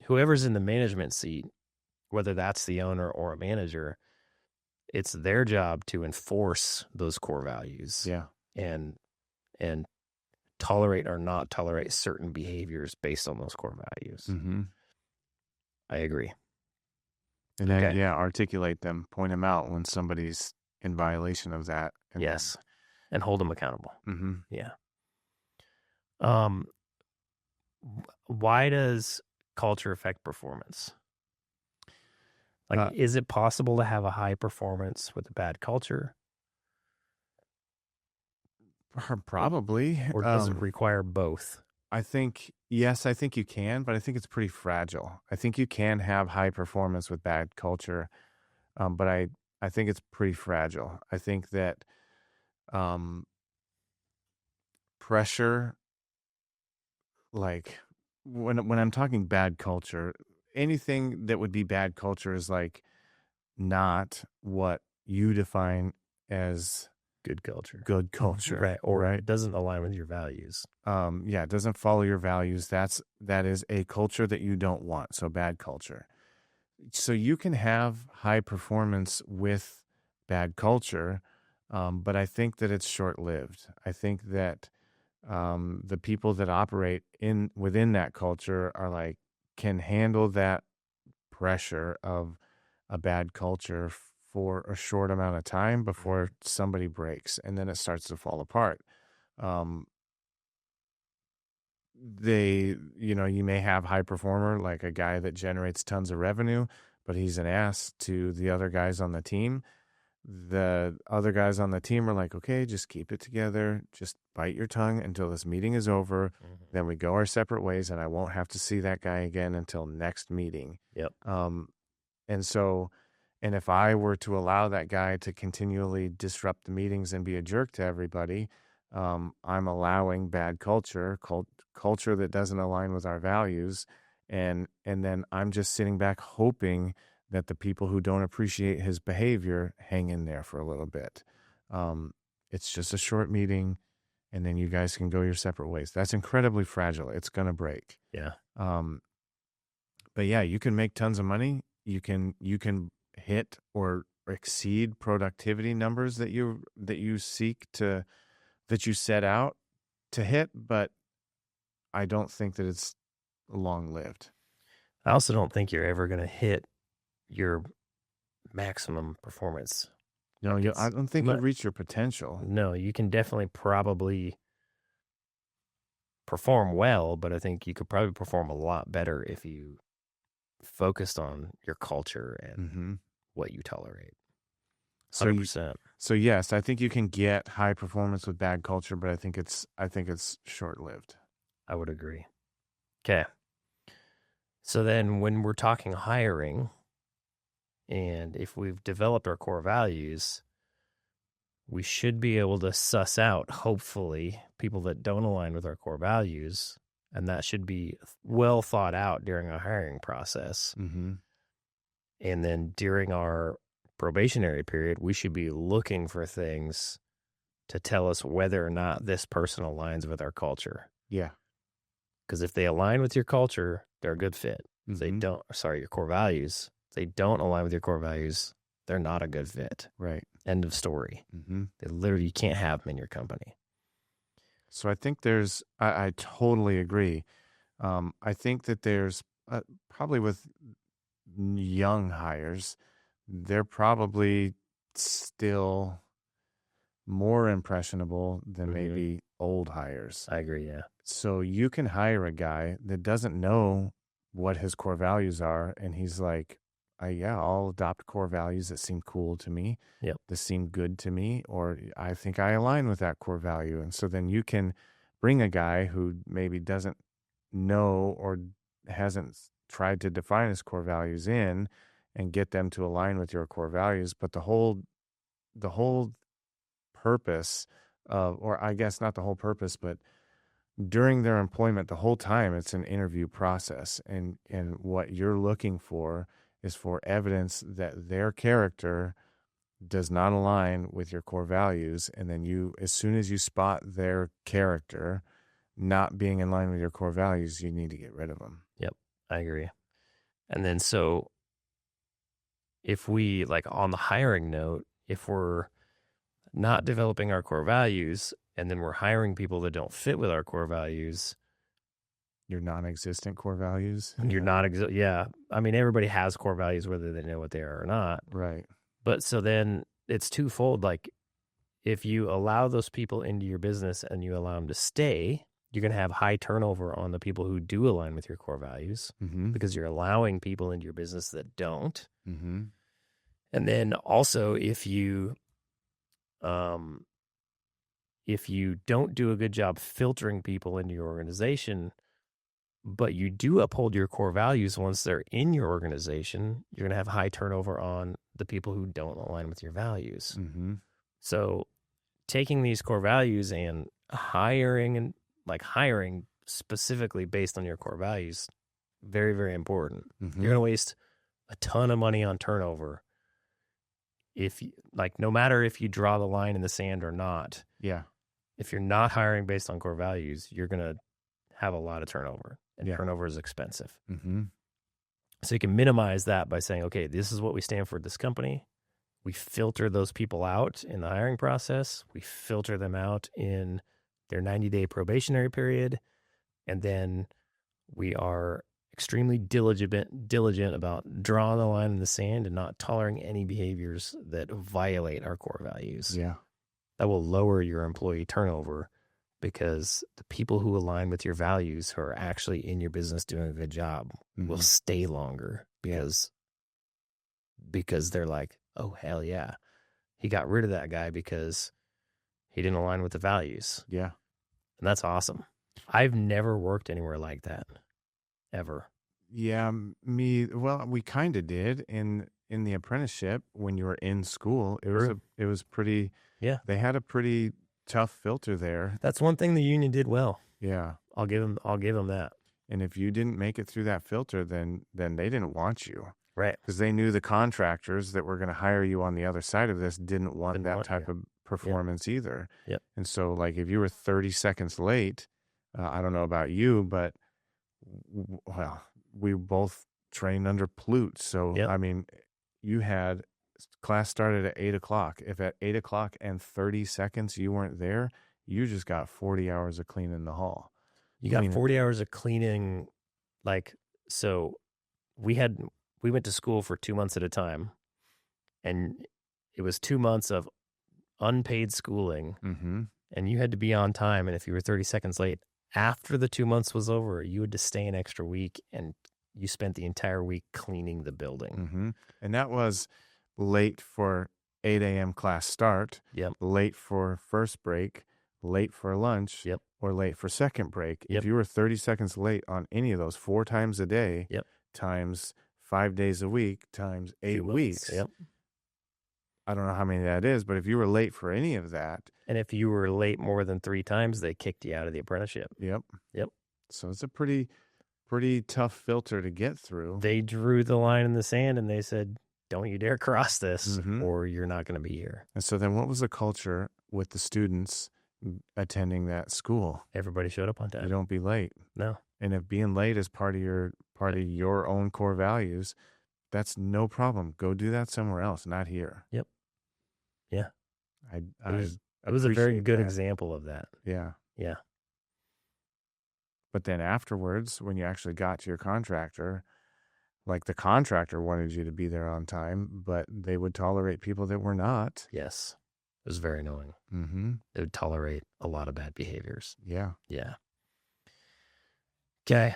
Whoever's in the management seat, whether that's the owner or a manager, it's their job to enforce those core values. Yeah. And tolerate or not tolerate certain behaviors based on those core values. I agree. And then, articulate them, point them out when somebody's in violation of that. Yes. And hold them accountable. Yeah. Why does culture affect performance? Like, is it possible to have a high performance with a bad culture? Probably. Or does it require both? I think you can, but I think it's pretty fragile. I think you can have high performance with bad culture, but I think it's pretty fragile. I think that pressure, like when I'm talking bad culture, anything that would be bad culture is like not what you define as good culture. Right. Or it doesn't align with your values. It doesn't follow your values. That is a culture that you don't want. So bad culture. So you can have high performance with bad culture, but I think that it's short-lived. I think that the people that operate within that culture are can handle that pressure of a bad culture for a short amount of time before somebody breaks, and then it starts to fall apart. You may have high performer, like a guy that generates tons of revenue, but he's an ass to the other guys on the team. The other guys on the team are like, okay, just keep it together. Just bite your tongue until this meeting is over. Then we go our separate ways, and I won't have to see that guy again until next meeting. Yep. And if I were to allow that guy to continually disrupt the meetings and be a jerk to everybody, I'm allowing bad culture that doesn't align with our values. And then I'm just sitting back hoping that the people who don't appreciate his behavior hang in there for a little bit. It's just a short meeting, and then you guys can go your separate ways. That's incredibly fragile. It's going to break. Yeah. But yeah, you can make tons of money. You can hit or exceed productivity numbers that you set out to hit, but I don't think that it's long lived. I also don't think you're ever going to hit your maximum performance. No, I don't think you reach your potential. No, you can definitely probably perform well, but I think you could probably perform a lot better if you focused on your culture and what you tolerate. 100%. So yes, I think you can get high performance with bad culture, but I think it's short-lived. I would agree. Okay. So then when we're talking hiring, and if we've developed our core values, we should be able to suss out, hopefully, people that don't align with our core values. And that should be well thought out during our hiring process. Mm-hmm. And then during our probationary period, we should be looking for things to tell us whether or not this person aligns with our culture. Yeah. Because if they align with your culture, they're a good fit. If they don't, your core values, if they don't align with your core values, they're not a good fit. Right. End of story. They literally, you can't have them in your company. So I think I totally agree. I think that there's probably with young hires, they're probably still more impressionable than maybe old hires. I agree, yeah. So you can hire a guy that doesn't know what his core values are, and he's like, yeah, I'll adopt core values that seem cool to me, that seem good to me, or I think I align with that core value. And so then you can bring a guy who maybe doesn't know or hasn't tried to define his core values in and get them to align with your core values. But the whole purpose of, or I guess not the whole purpose, but during their employment, the whole time it's an interview process. And what you're looking for is for evidence that their character does not align with your core values. And then you, as soon as you spot their character not being in line with your core values, you need to get rid of them. Yep, I agree. And then so if we, like on the hiring note, if we're not developing our core values and then we're hiring people that don't fit with our core values, your non-existent core values, yeah. I mean, everybody has core values, whether they know what they are or not. Right. But so then it's twofold. Like if you allow those people into your business and you allow them to stay, you're going to have high turnover on the people who do align with your core values because you're allowing people into your business that don't. And then also if you don't do a good job filtering people into your organization, but you do uphold your core values once they're in your organization, you're going to have high turnover on the people who don't align with your values. So taking these core values and hiring specifically based on your core values, very, very important. You're going to waste a ton of money on turnover if you, no matter if you draw the line in the sand or not. Yeah. If you're not hiring based on core values, you're going to have a lot of turnover, and turnover is expensive. So you can minimize that by saying, okay, this is what we stand for at this company. We filter those people out in the hiring process. We filter them out in their 90-day probationary period. And then we are extremely diligent about drawing the line in the sand and not tolerating any behaviors that violate our core values. Yeah. That will lower your employee turnover because the people who align with your values, who are actually in your business doing a good job, will stay longer because they're like, oh, hell yeah. He got rid of that guy because he didn't align with the values. Yeah. And that's awesome. I've never worked anywhere like that, ever. Yeah, well, we kind of did in the apprenticeship when you were in school. It was pretty, they had a pretty tough filter there. That's one thing the union did well. Yeah. I'll give them that. And if you didn't make it through that filter, then they didn't want you. Right. Because they knew the contractors that were going to hire you on the other side of this didn't want that type of performance either. Yep. And so, like, if you were 30 seconds late, I don't know about you, but, well, we both trained under Plute. So, I mean, you had class started at 8 o'clock. If at 8 o'clock and 30 seconds you weren't there, you just got 40 hours of cleaning the hall. You got 40 hours of cleaning. So we went to school for 2 months at a time. and it was 2 months of unpaid schooling, and you had to be on time, and if you were 30 seconds late, after the 2 months was over, you had to stay an extra week, and you spent the entire week cleaning the building. And that was late for 8 a.m. class start, Yep. late for first break, late for lunch, Yep. or late for second break. Yep. If you were 30 seconds late on any of those 4 times a day, Yep. times 5 days a week, times 8 weeks, Yep. I don't know how many that is, but if you were late for any of that. And if you were late more than 3 times, they kicked you out of the apprenticeship. Yep. Yep. So it's a pretty tough filter to get through. They drew the line in the sand and they said, don't you dare cross this or you're not going to be here. And so then what was the culture with the students attending that school? Everybody showed up on time. You don't be late. No. And if being late is part of your own core values, that's no problem. Go do that somewhere else, not here. Yep. Yeah. It was a very good example of that. Yeah. Yeah. But then afterwards, when you actually got to your contractor, like the contractor wanted you to be there on time, but they would tolerate people that were not. Yes. It was very annoying. They would tolerate a lot of bad behaviors. Yeah. Yeah. Okay.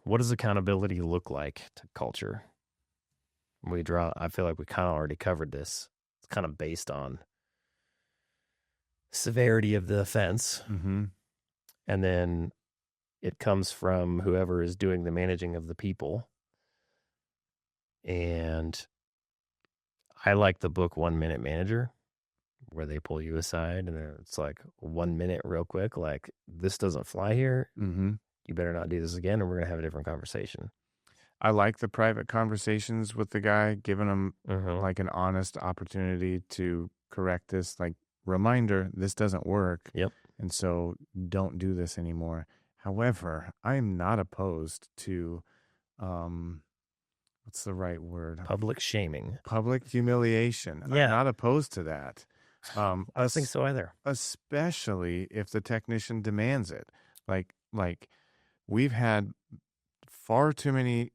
What does accountability look like to culture? I feel like we kind of already covered this. It's kind of based on severity of the offense. And then it comes from whoever is doing the managing of the people. And I like the book 1 Minute Manager, where they pull you aside and it's like 1 minute real quick, like, this doesn't fly here. You better not do this again, and we're going to have a different conversation. I like the private conversations with the guy, giving him like an honest opportunity to correct this, like, reminder, this doesn't work. Yep. And so don't do this anymore. However, I am not opposed to, what's the right word? Public shaming. Public humiliation. Yeah. I'm not opposed to that. I don't think so either. Especially if the technician demands it. Like we've had far too many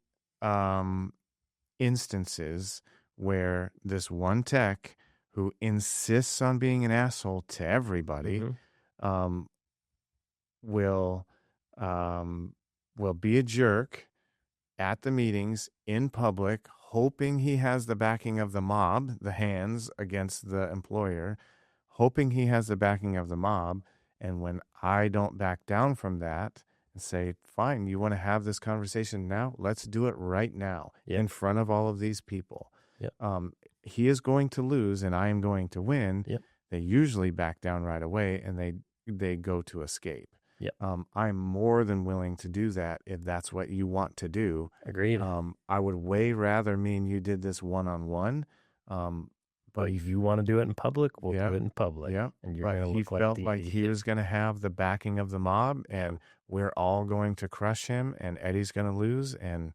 instances where this one tech who insists on being an asshole to everybody will be a jerk at the meetings in public, hoping he has the backing of the mob, the hands against the employer, hoping he has the backing of the mob. And when I don't back down from that and say, fine, you want to have this conversation now? Let's do it right now in front of all of these people. He is going to lose and I am going to win. They usually back down right away and they go to escape. I'm more than willing to do that if that's what you want to do. Agreed. I would way rather me and you did this one-on-one. But if you want to do it in public, we'll do it in public. Yeah. And you're going to look felt like he was going to have the backing of the mob and we're all going to crush him and Eddie's going to lose. And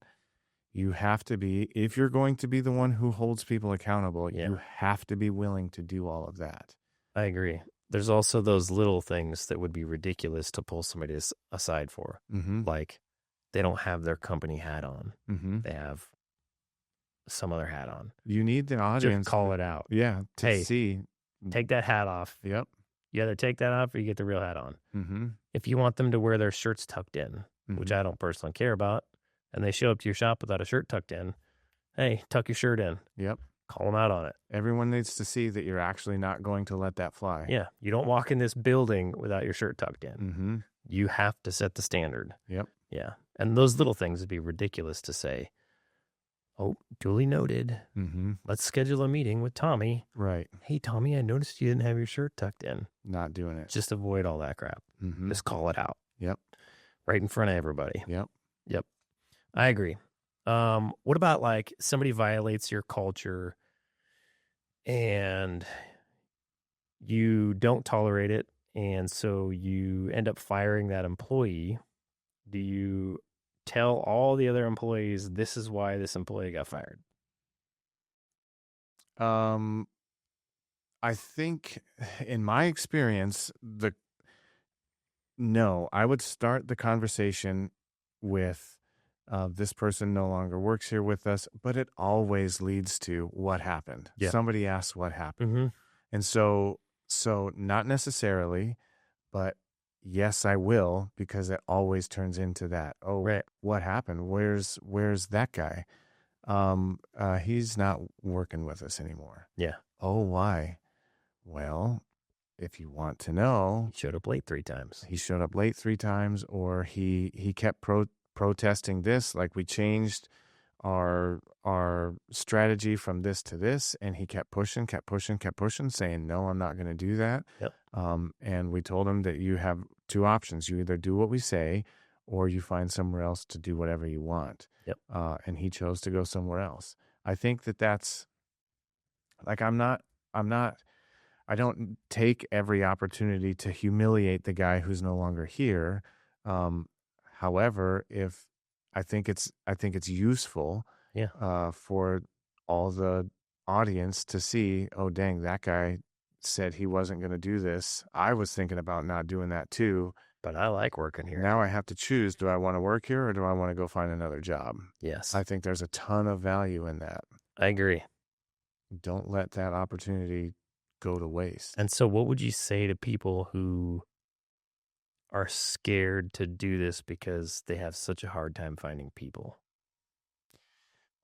you have to be, if you're going to be the one who holds people accountable, you have to be willing to do all of that. I agree. There's also those little things that would be ridiculous to pull somebody aside for. Like they don't have their company hat on. They have some other hat on. You need the audience. Just call it out. Yeah. To see. Take that hat off. Yep. You either take that off or you get the real hat on. If you want them to wear their shirts tucked in, which I don't personally care about, and they show up to your shop without a shirt tucked in, hey, tuck your shirt in. Yep. Call them out on it. Everyone needs to see that you're actually not going to let that fly. Yeah. You don't walk in this building without your shirt tucked in. You have to set the standard. Yep. Yeah. And those little things would be ridiculous to say, oh, duly noted. Let's schedule a meeting with Tommy. Right. Hey, Tommy, I noticed you didn't have your shirt tucked in. Not doing it. Just avoid all that crap. Just call it out. Yep. Right in front of everybody. Yep. I agree. What about like somebody violates your culture and you don't tolerate it, and so you end up firing that employee? Do you tell all the other employees this is why this employee got fired? I think in my experience, I would start the conversation with This person no longer works here with us, but it always leads to what happened. Yeah. Somebody asks what happened. Mm-hmm. And so not necessarily, but yes, I will, because it always turns into that. Oh, Right. what happened? Where's that guy? He's not working with us anymore. Yeah. Oh, why? Well, if you want to know, He showed up late 3 times. he showed up late 3 times, or he kept protesting this, like we changed our strategy from this to this, and he kept pushing, saying, no, I'm not going to do that. Yep. And we told him that you have 2 options. You either do what we say, or you find somewhere else to do whatever you want. Yep. And he chose to go somewhere else. I think that's like, I don't take every opportunity to humiliate the guy who's no longer here. However, if I think it's useful, Yeah. for all the audience to see, oh dang, that guy said he wasn't going to do this. I was thinking about not doing that too. But I like working here. Now I have to choose: do I want to work here, or do I want to go find another job? Yes. I think there's a ton of value in that. I agree. Don't let that opportunity go to waste. And so what would you say to people who are scared to do this because they have such a hard time finding people?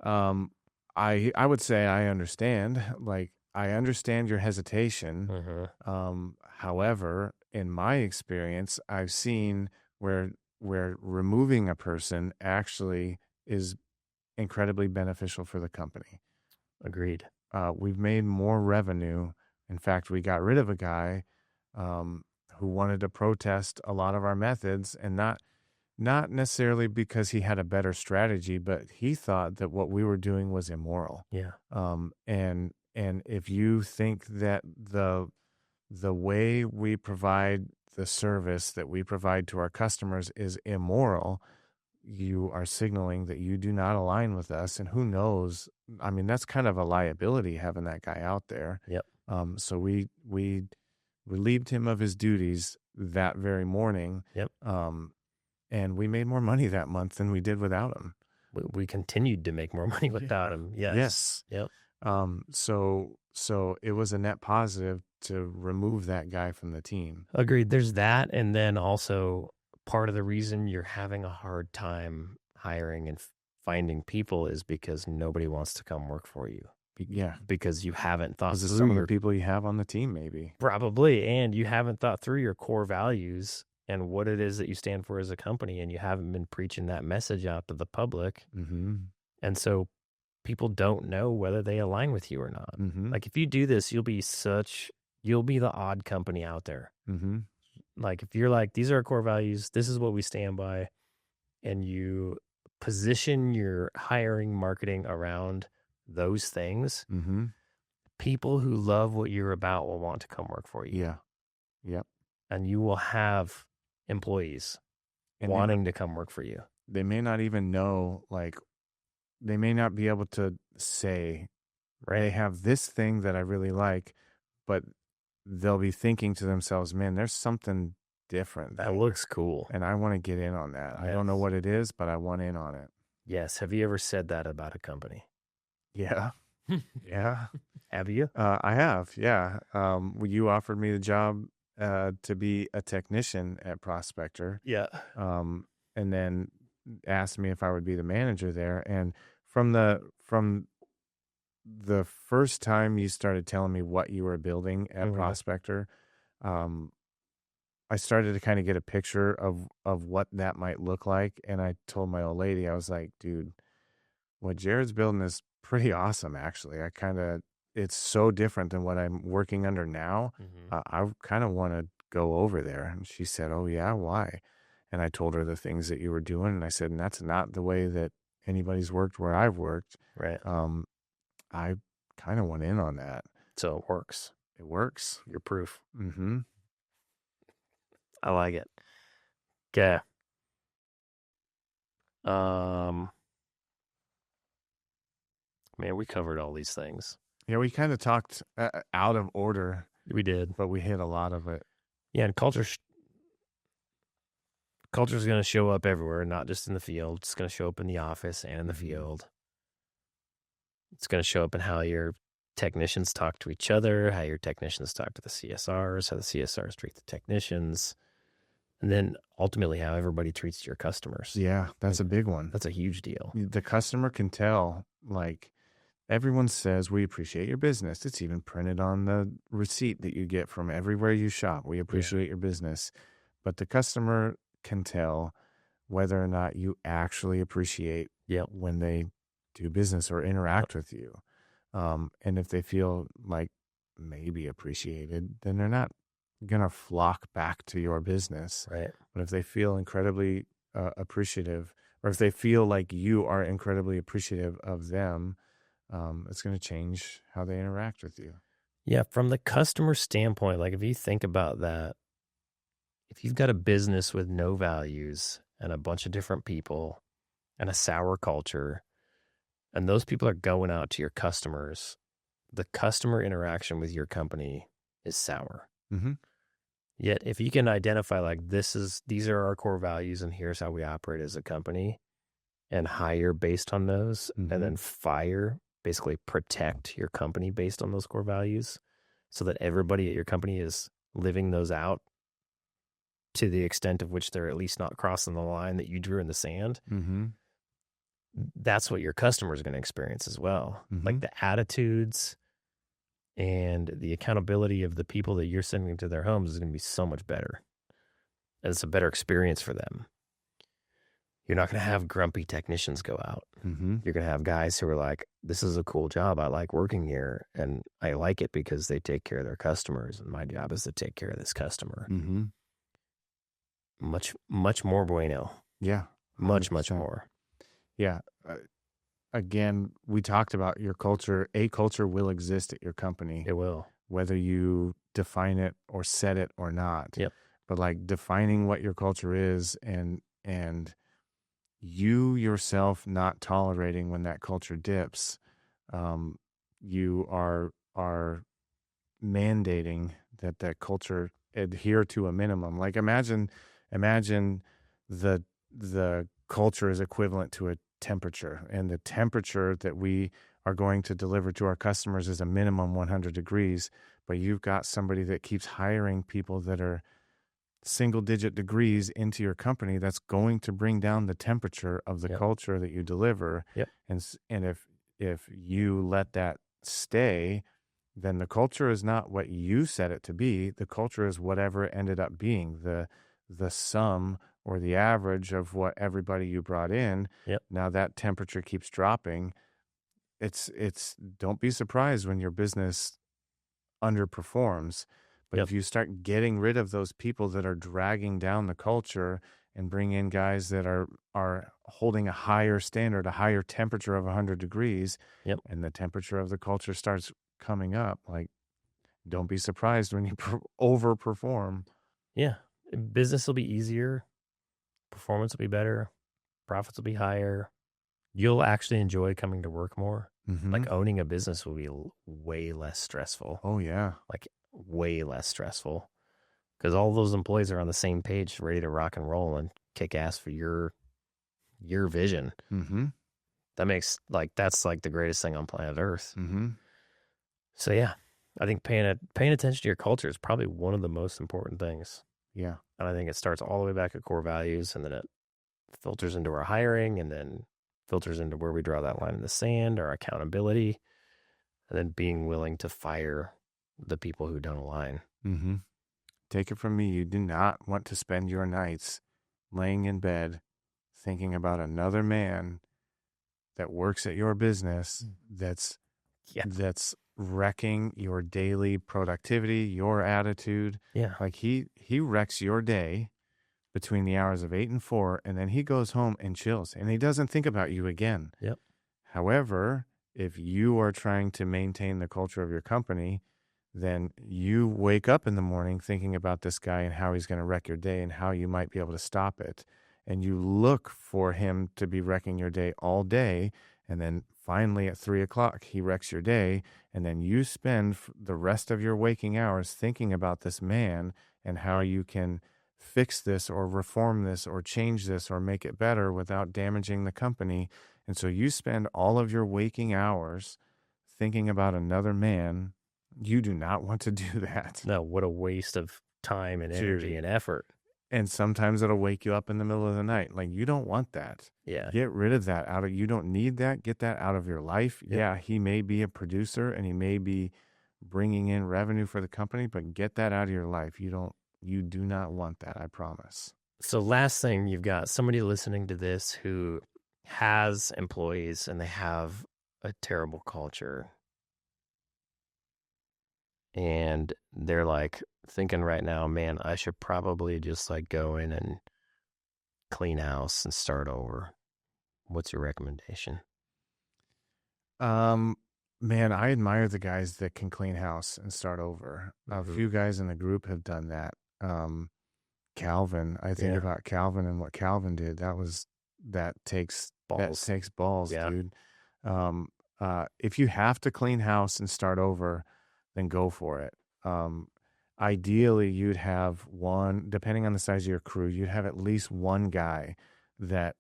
I would say I understand. Like, I understand your hesitation. Mm-hmm. However, in my experience, I've seen where removing a person actually is incredibly beneficial for the company. Agreed. We've made more revenue. In fact, we got rid of a guy who wanted to protest a lot of our methods, and not necessarily because he had a better strategy, but he thought that what we were doing was immoral. Yeah. And if you think that the way we provide the service that we provide to our customers is immoral, you are signaling that you do not align with us. And who knows? I mean, that's kind of a liability having that guy out there. Yep. So we relieved him of his duties that very morning. Yep. And we made more money that month than we did without him. We continued to make more money without him. Yes. Yep. So it was a net positive to remove that guy from the team. Agreed. There's that. And then also part of the reason you're having a hard time hiring and finding people is because nobody wants to come work for you. Yeah. Because you haven't thought through some of the people you have on the team, maybe. Probably. And you haven't thought through your core values and what it is that you stand for as a company. And you haven't been preaching that message out to the public. Mm-hmm. And so people don't know whether they align with you or not. Mm-hmm. Like, if you do this, you'll be the odd company out there. Mm-hmm. Like, if you're like, these are our core values, this is what we stand by, and you position your hiring, marketing around those things, mm-hmm. people who love what you're about will want to come work for you. Yeah. Yep. And you will have employees wanting to come work for you. They may not even know, like, they may not be able to say, right, they have this thing that I really like, but they'll be thinking to themselves, man, there's something different. That looks cool. And I want to get in on that. Yes. I don't know what it is, but I want in on it. Yes. Have you ever said that about a company? Yeah. Yeah. Have you? I have. Yeah. You offered me the job to be a technician at Prospector. Yeah. And then asked me if I would be the manager there. And from the first time you started telling me what you were building at Prospector, I started to kind of get a picture of what that might look like. And I told my old lady, I was like, dude, what Jared's building is pretty awesome, actually. It's so different than what I'm working under now. Mm-hmm. I kind of want to go over there. And she said, oh yeah, why? And I told her the things that you were doing. And I said, and that's not the way that anybody's worked where I've worked. Right. I kind of went in on that. So it works. It works. You're proof. Mm-hmm. I like it. Okay. Man, we covered all these things. Yeah, we kind of talked out of order. We did. But we hit a lot of it. Yeah, and culture Culture is going to show up everywhere, not just in the field. It's going to show up in the office and in the field. It's going to show up in how your technicians talk to each other, how your technicians talk to the CSRs, how the CSRs treat the technicians, and then ultimately how everybody treats your customers. Yeah, that's a big one. That's a huge deal. The customer can tell, like, everyone says, we appreciate your business. It's even printed on the receipt that you get from everywhere you shop. We appreciate your business. But the customer can tell whether or not you actually appreciate when they do business or interact with you. And if they feel like maybe appreciated, then they're not going to flock back to your business. Right. But if they feel incredibly appreciative, or if they feel like you are incredibly appreciative of them, it's going to change how they interact with you. Yeah. From the customer standpoint, like if you think about that, if you've got a business with no values and a bunch of different people and a sour culture, and those people are going out to your customers, the customer interaction with your company is sour. Mm-hmm. Yet if you can identify like these are our core values and here's how we operate as a company, and hire based on those, and then fire, basically protect your company based on those core values so that everybody at your company is living those out to the extent of which they're at least not crossing the line that you drew in the sand. That's what your customers are going to experience as well. Like the attitudes and the accountability of the people that you're sending to their homes is going to be so much better. And it's a better experience for them. You're not going to have grumpy technicians go out. You're going to have guys who are like, this is a cool job. I like working here. And I like it because they take care of their customers. And my job is to take care of this customer. Much, much more bueno. Yeah. 100%. Much more. Yeah. Again, we talked about your culture. A culture will exist at your company. It will. Whether you define it or set it or not. Yep. But like defining what your culture is and you yourself not tolerating when that culture dips, you are mandating that that culture adhere to a minimum. Like imagine the culture is equivalent to a temperature, and the temperature that we are going to deliver to our customers is a minimum 100 degrees, but you've got somebody that keeps hiring people that are single digit degrees into your company. That's going to bring down the temperature of the culture that you deliver. And if you let that stay, then the culture is not what you set it to be. The culture is whatever it ended up being, the sum or the average of what everybody you brought in. Now that temperature keeps dropping. It's don't be surprised when your business underperforms. But if you start getting rid of those people that are dragging down the culture and bring in guys that are holding a higher standard, a higher temperature of 100 degrees, and the temperature of the culture starts coming up, like, don't be surprised when you overperform. Yeah. Business will be easier. Performance will be better. Profits will be higher. You'll actually enjoy coming to work more. Like owning a business will be way less stressful. Oh, yeah. Like way less stressful because all those employees are on the same page, ready to rock and roll and kick ass for your vision. That makes that's like the greatest thing on planet Earth. So yeah, I think paying attention to your culture is probably one of the most important things. Yeah. And I think it starts all the way back at core values, and then it filters into our hiring, and then filters into where we draw that line in the sand, our accountability, and then being willing to fire the people who don't align. Take it from me. You do not want to spend your nights laying in bed thinking about another man that works at your business that's wrecking your daily productivity, your attitude. Like he wrecks your day between the hours of 8 and 4, and then he goes home and chills, and he doesn't think about you again. However, if you are trying to maintain the culture of your company, then you wake up in the morning thinking about this guy and how he's going to wreck your day and how you might be able to stop it. And you look for him to be wrecking your day all day. And then finally at 3 o'clock, he wrecks your day. And then you spend the rest of your waking hours thinking about this man and how you can fix this or reform this or change this or make it better without damaging the company. And so you spend all of your waking hours thinking about another man. You do not want to do that. No, what a waste of time and energy Dude. and effort. And sometimes it'll wake you up in the middle of the night. Like, you don't want that. Yeah. Get rid of that you don't need that. Get that out of your life. Yep. Yeah, he may be a producer and he may be bringing in revenue for the company, but get that out of your life. You do not want that, I promise. So last thing, you've got somebody listening to this who has employees and they have a terrible culture. And they're like thinking right now, man, I should probably just like go in and clean house and start over. What's your recommendation? Man, I admire the guys that can clean house and start over. A few guys in the group have done that. Calvin, I think about Calvin and what Calvin did. That takes balls, dude. If you have to clean house and start over, then go for it. Ideally, you'd have one, depending on the size of your crew, you'd have at least one guy that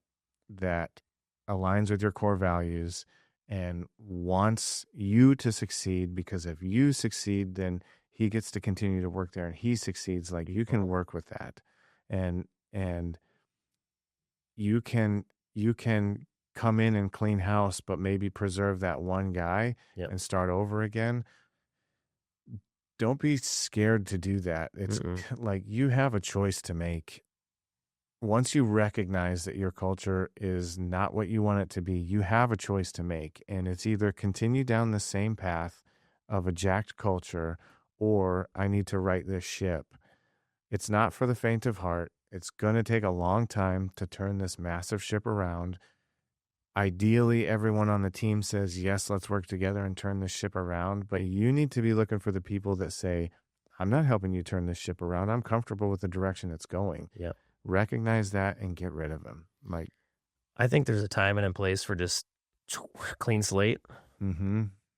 aligns with your core values and wants you to succeed, because if you succeed, then he gets to continue to work there and he succeeds. Like, you can work with that, and you can come in and clean house, but maybe preserve that one guy and start over again. Don't be scared to do that. It's like, you have a choice to make. Once you recognize that your culture is not what you want it to be, you have a choice to make. And it's either continue down the same path of a jacked culture, or I need to right this ship. It's not for the faint of heart. It's going to take a long time to turn this massive ship around. Ideally, everyone on the team says, yes, let's work together and turn this ship around. But you need to be looking for the people that say, I'm not helping you turn this ship around. I'm comfortable with the direction it's going. Yeah. Recognize that and get rid of them. Like, I think there's a time and a place for just clean slate.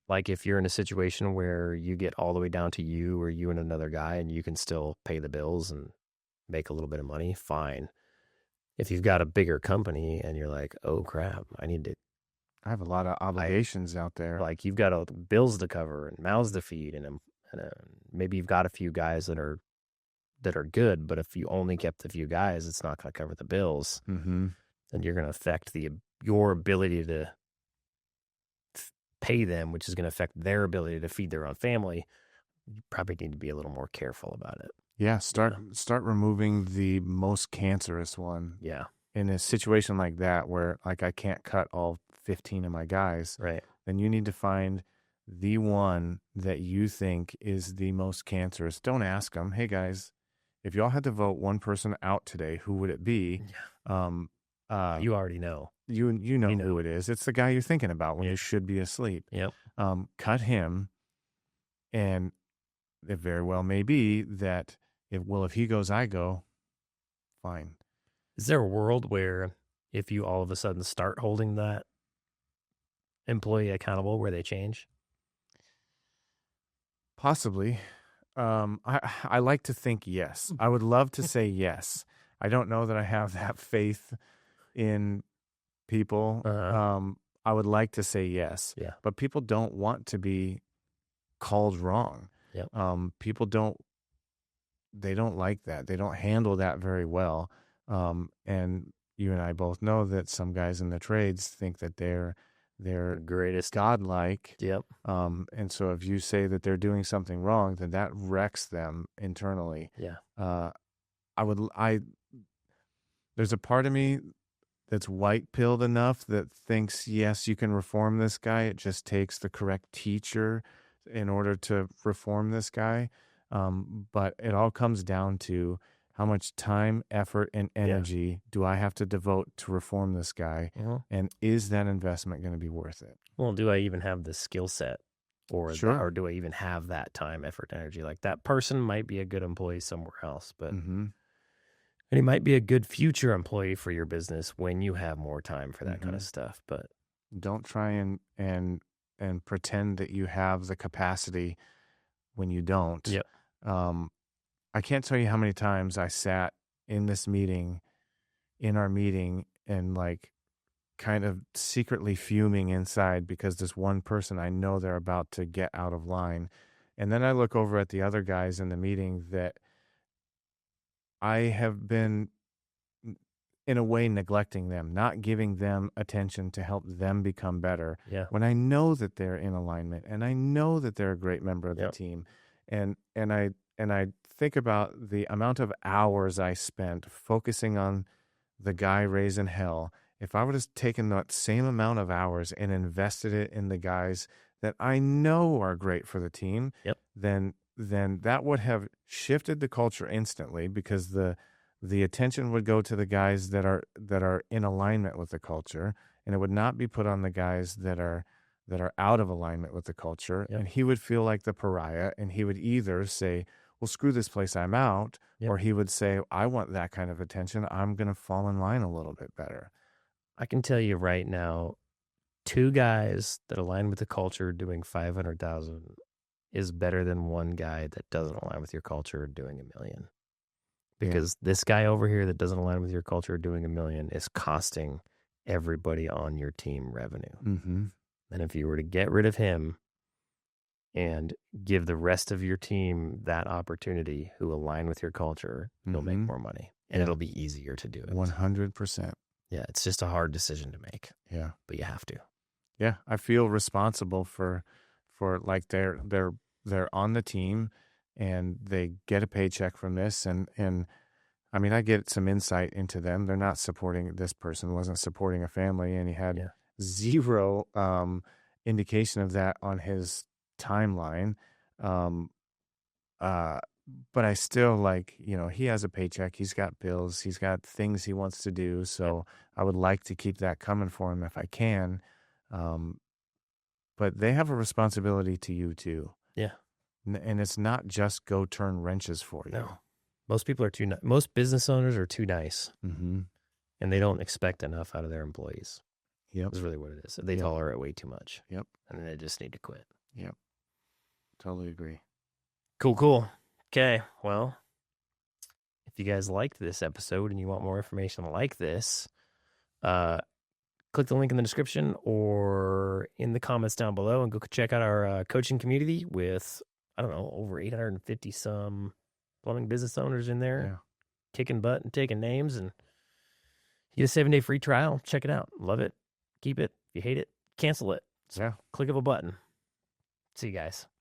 Like, if you're in a situation where you get all the way down to you or you and another guy and you can still pay the bills and make a little bit of money, fine. If you've got a bigger company and you're like, oh crap, I have a lot of obligations out there. Like, you've got bills to cover and mouths to feed, and maybe you've got a few guys that are good, but if you only kept a few guys, it's not going to cover the bills. And you're going to affect your ability to pay them, which is going to affect their ability to feed their own family. You probably need to be a little more careful about it. Yeah, start removing the most cancerous one. Yeah. In a situation like that, where like I can't cut all 15 of my guys, right? Then you need to find the one that you think is the most cancerous. Don't ask them, hey guys, if y'all had to vote one person out today, who would it be? You already know. You know who it is. It's the guy you're thinking about when you should be asleep. Yep. Cut him, and it very well may be that if he goes, I go, fine. Is there a world where if you all of a sudden start holding that employee accountable, where they change? Possibly. I like to think yes. I would love to say yes. I don't know that I have that faith in people. I would like to say yes. Yeah. But people don't want to be called wrong. Yep. People don't like that. They don't handle that very well. And you and I both know that some guys in the trades think that they're greatest, godlike. Yep. And so if you say that they're doing something wrong, then that wrecks them internally. Yeah. There's a part of me that's white-pilled enough that thinks, yes, you can reform this guy. It just takes the correct teacher in order to reform this guy. But it all comes down to how much time, effort, and energy do I have to devote to reform this guy? And is that investment going to be worth it? Well, do I even have the skill set? Or do I even have that time, effort, energy? Like, that person might be a good employee somewhere else, but and he might be a good future employee for your business when you have more time for that kind of stuff. But don't try and pretend that you have the capacity when you don't. Yep. I can't tell you how many times I sat in this meeting, in our meeting, and like kind of secretly fuming inside because this one person, I know they're about to get out of line. And then I look over at the other guys in the meeting that I have been, in a way, neglecting them, not giving them attention to help them become better. Yeah. When I know that they're in alignment and I know that they're a great member of the Yep. team, and I think about the amount of hours I spent focusing on the guy raising hell. If I would have taken that same amount of hours and invested it in the guys that I know are great for the team, Yep. then that would have shifted the culture instantly, because the attention would go to the guys that are in alignment with the culture, and it would not be put on the guys that are out of alignment with the culture. Yep. And he would feel like the pariah, and he would either say, well, screw this place, I'm out. Yep. Or he would say, I want that kind of attention, I'm going to fall in line a little bit better. I can tell you right now, 2 guys that align with the culture doing 500,000 is better than 1 guy that doesn't align with your culture doing $1 million. Because this guy over here that doesn't align with your culture doing $1 million is costing everybody on your team revenue. Mm-hmm. And if you were to get rid of him and give the rest of your team that opportunity who align with your culture, you'll make more money. And it'll be easier to do it. 100%. Yeah, it's just a hard decision to make. Yeah. But you have to. Yeah, I feel responsible for like they're on the team and they get a paycheck from this, and I mean, I get some insight into them. They're not supporting, this person wasn't supporting a family, and he had zero indication of that on his timeline. But I still, like, he has a paycheck, he's got bills, he's got things he wants to do. So I would like to keep that coming for him if I can. But they have a responsibility to you too. Yeah. And it's not just go turn wrenches for you. No. Most people are most business owners are too nice. Mm-hmm. And they don't expect enough out of their employees. Yep. That's really what it is. They tolerate way too much. Yep. And they just need to quit. Yep. Totally agree. Cool. Okay. Well, if you guys liked this episode and you want more information like this, click the link in the description or in the comments down below and go check out our coaching community with, I don't know, over 850 some plumbing business owners in there, kicking butt and taking names. And you get a 7-day free trial. Check it out. Love it. Keep it. If you hate it, cancel it. Click of a button. See you guys.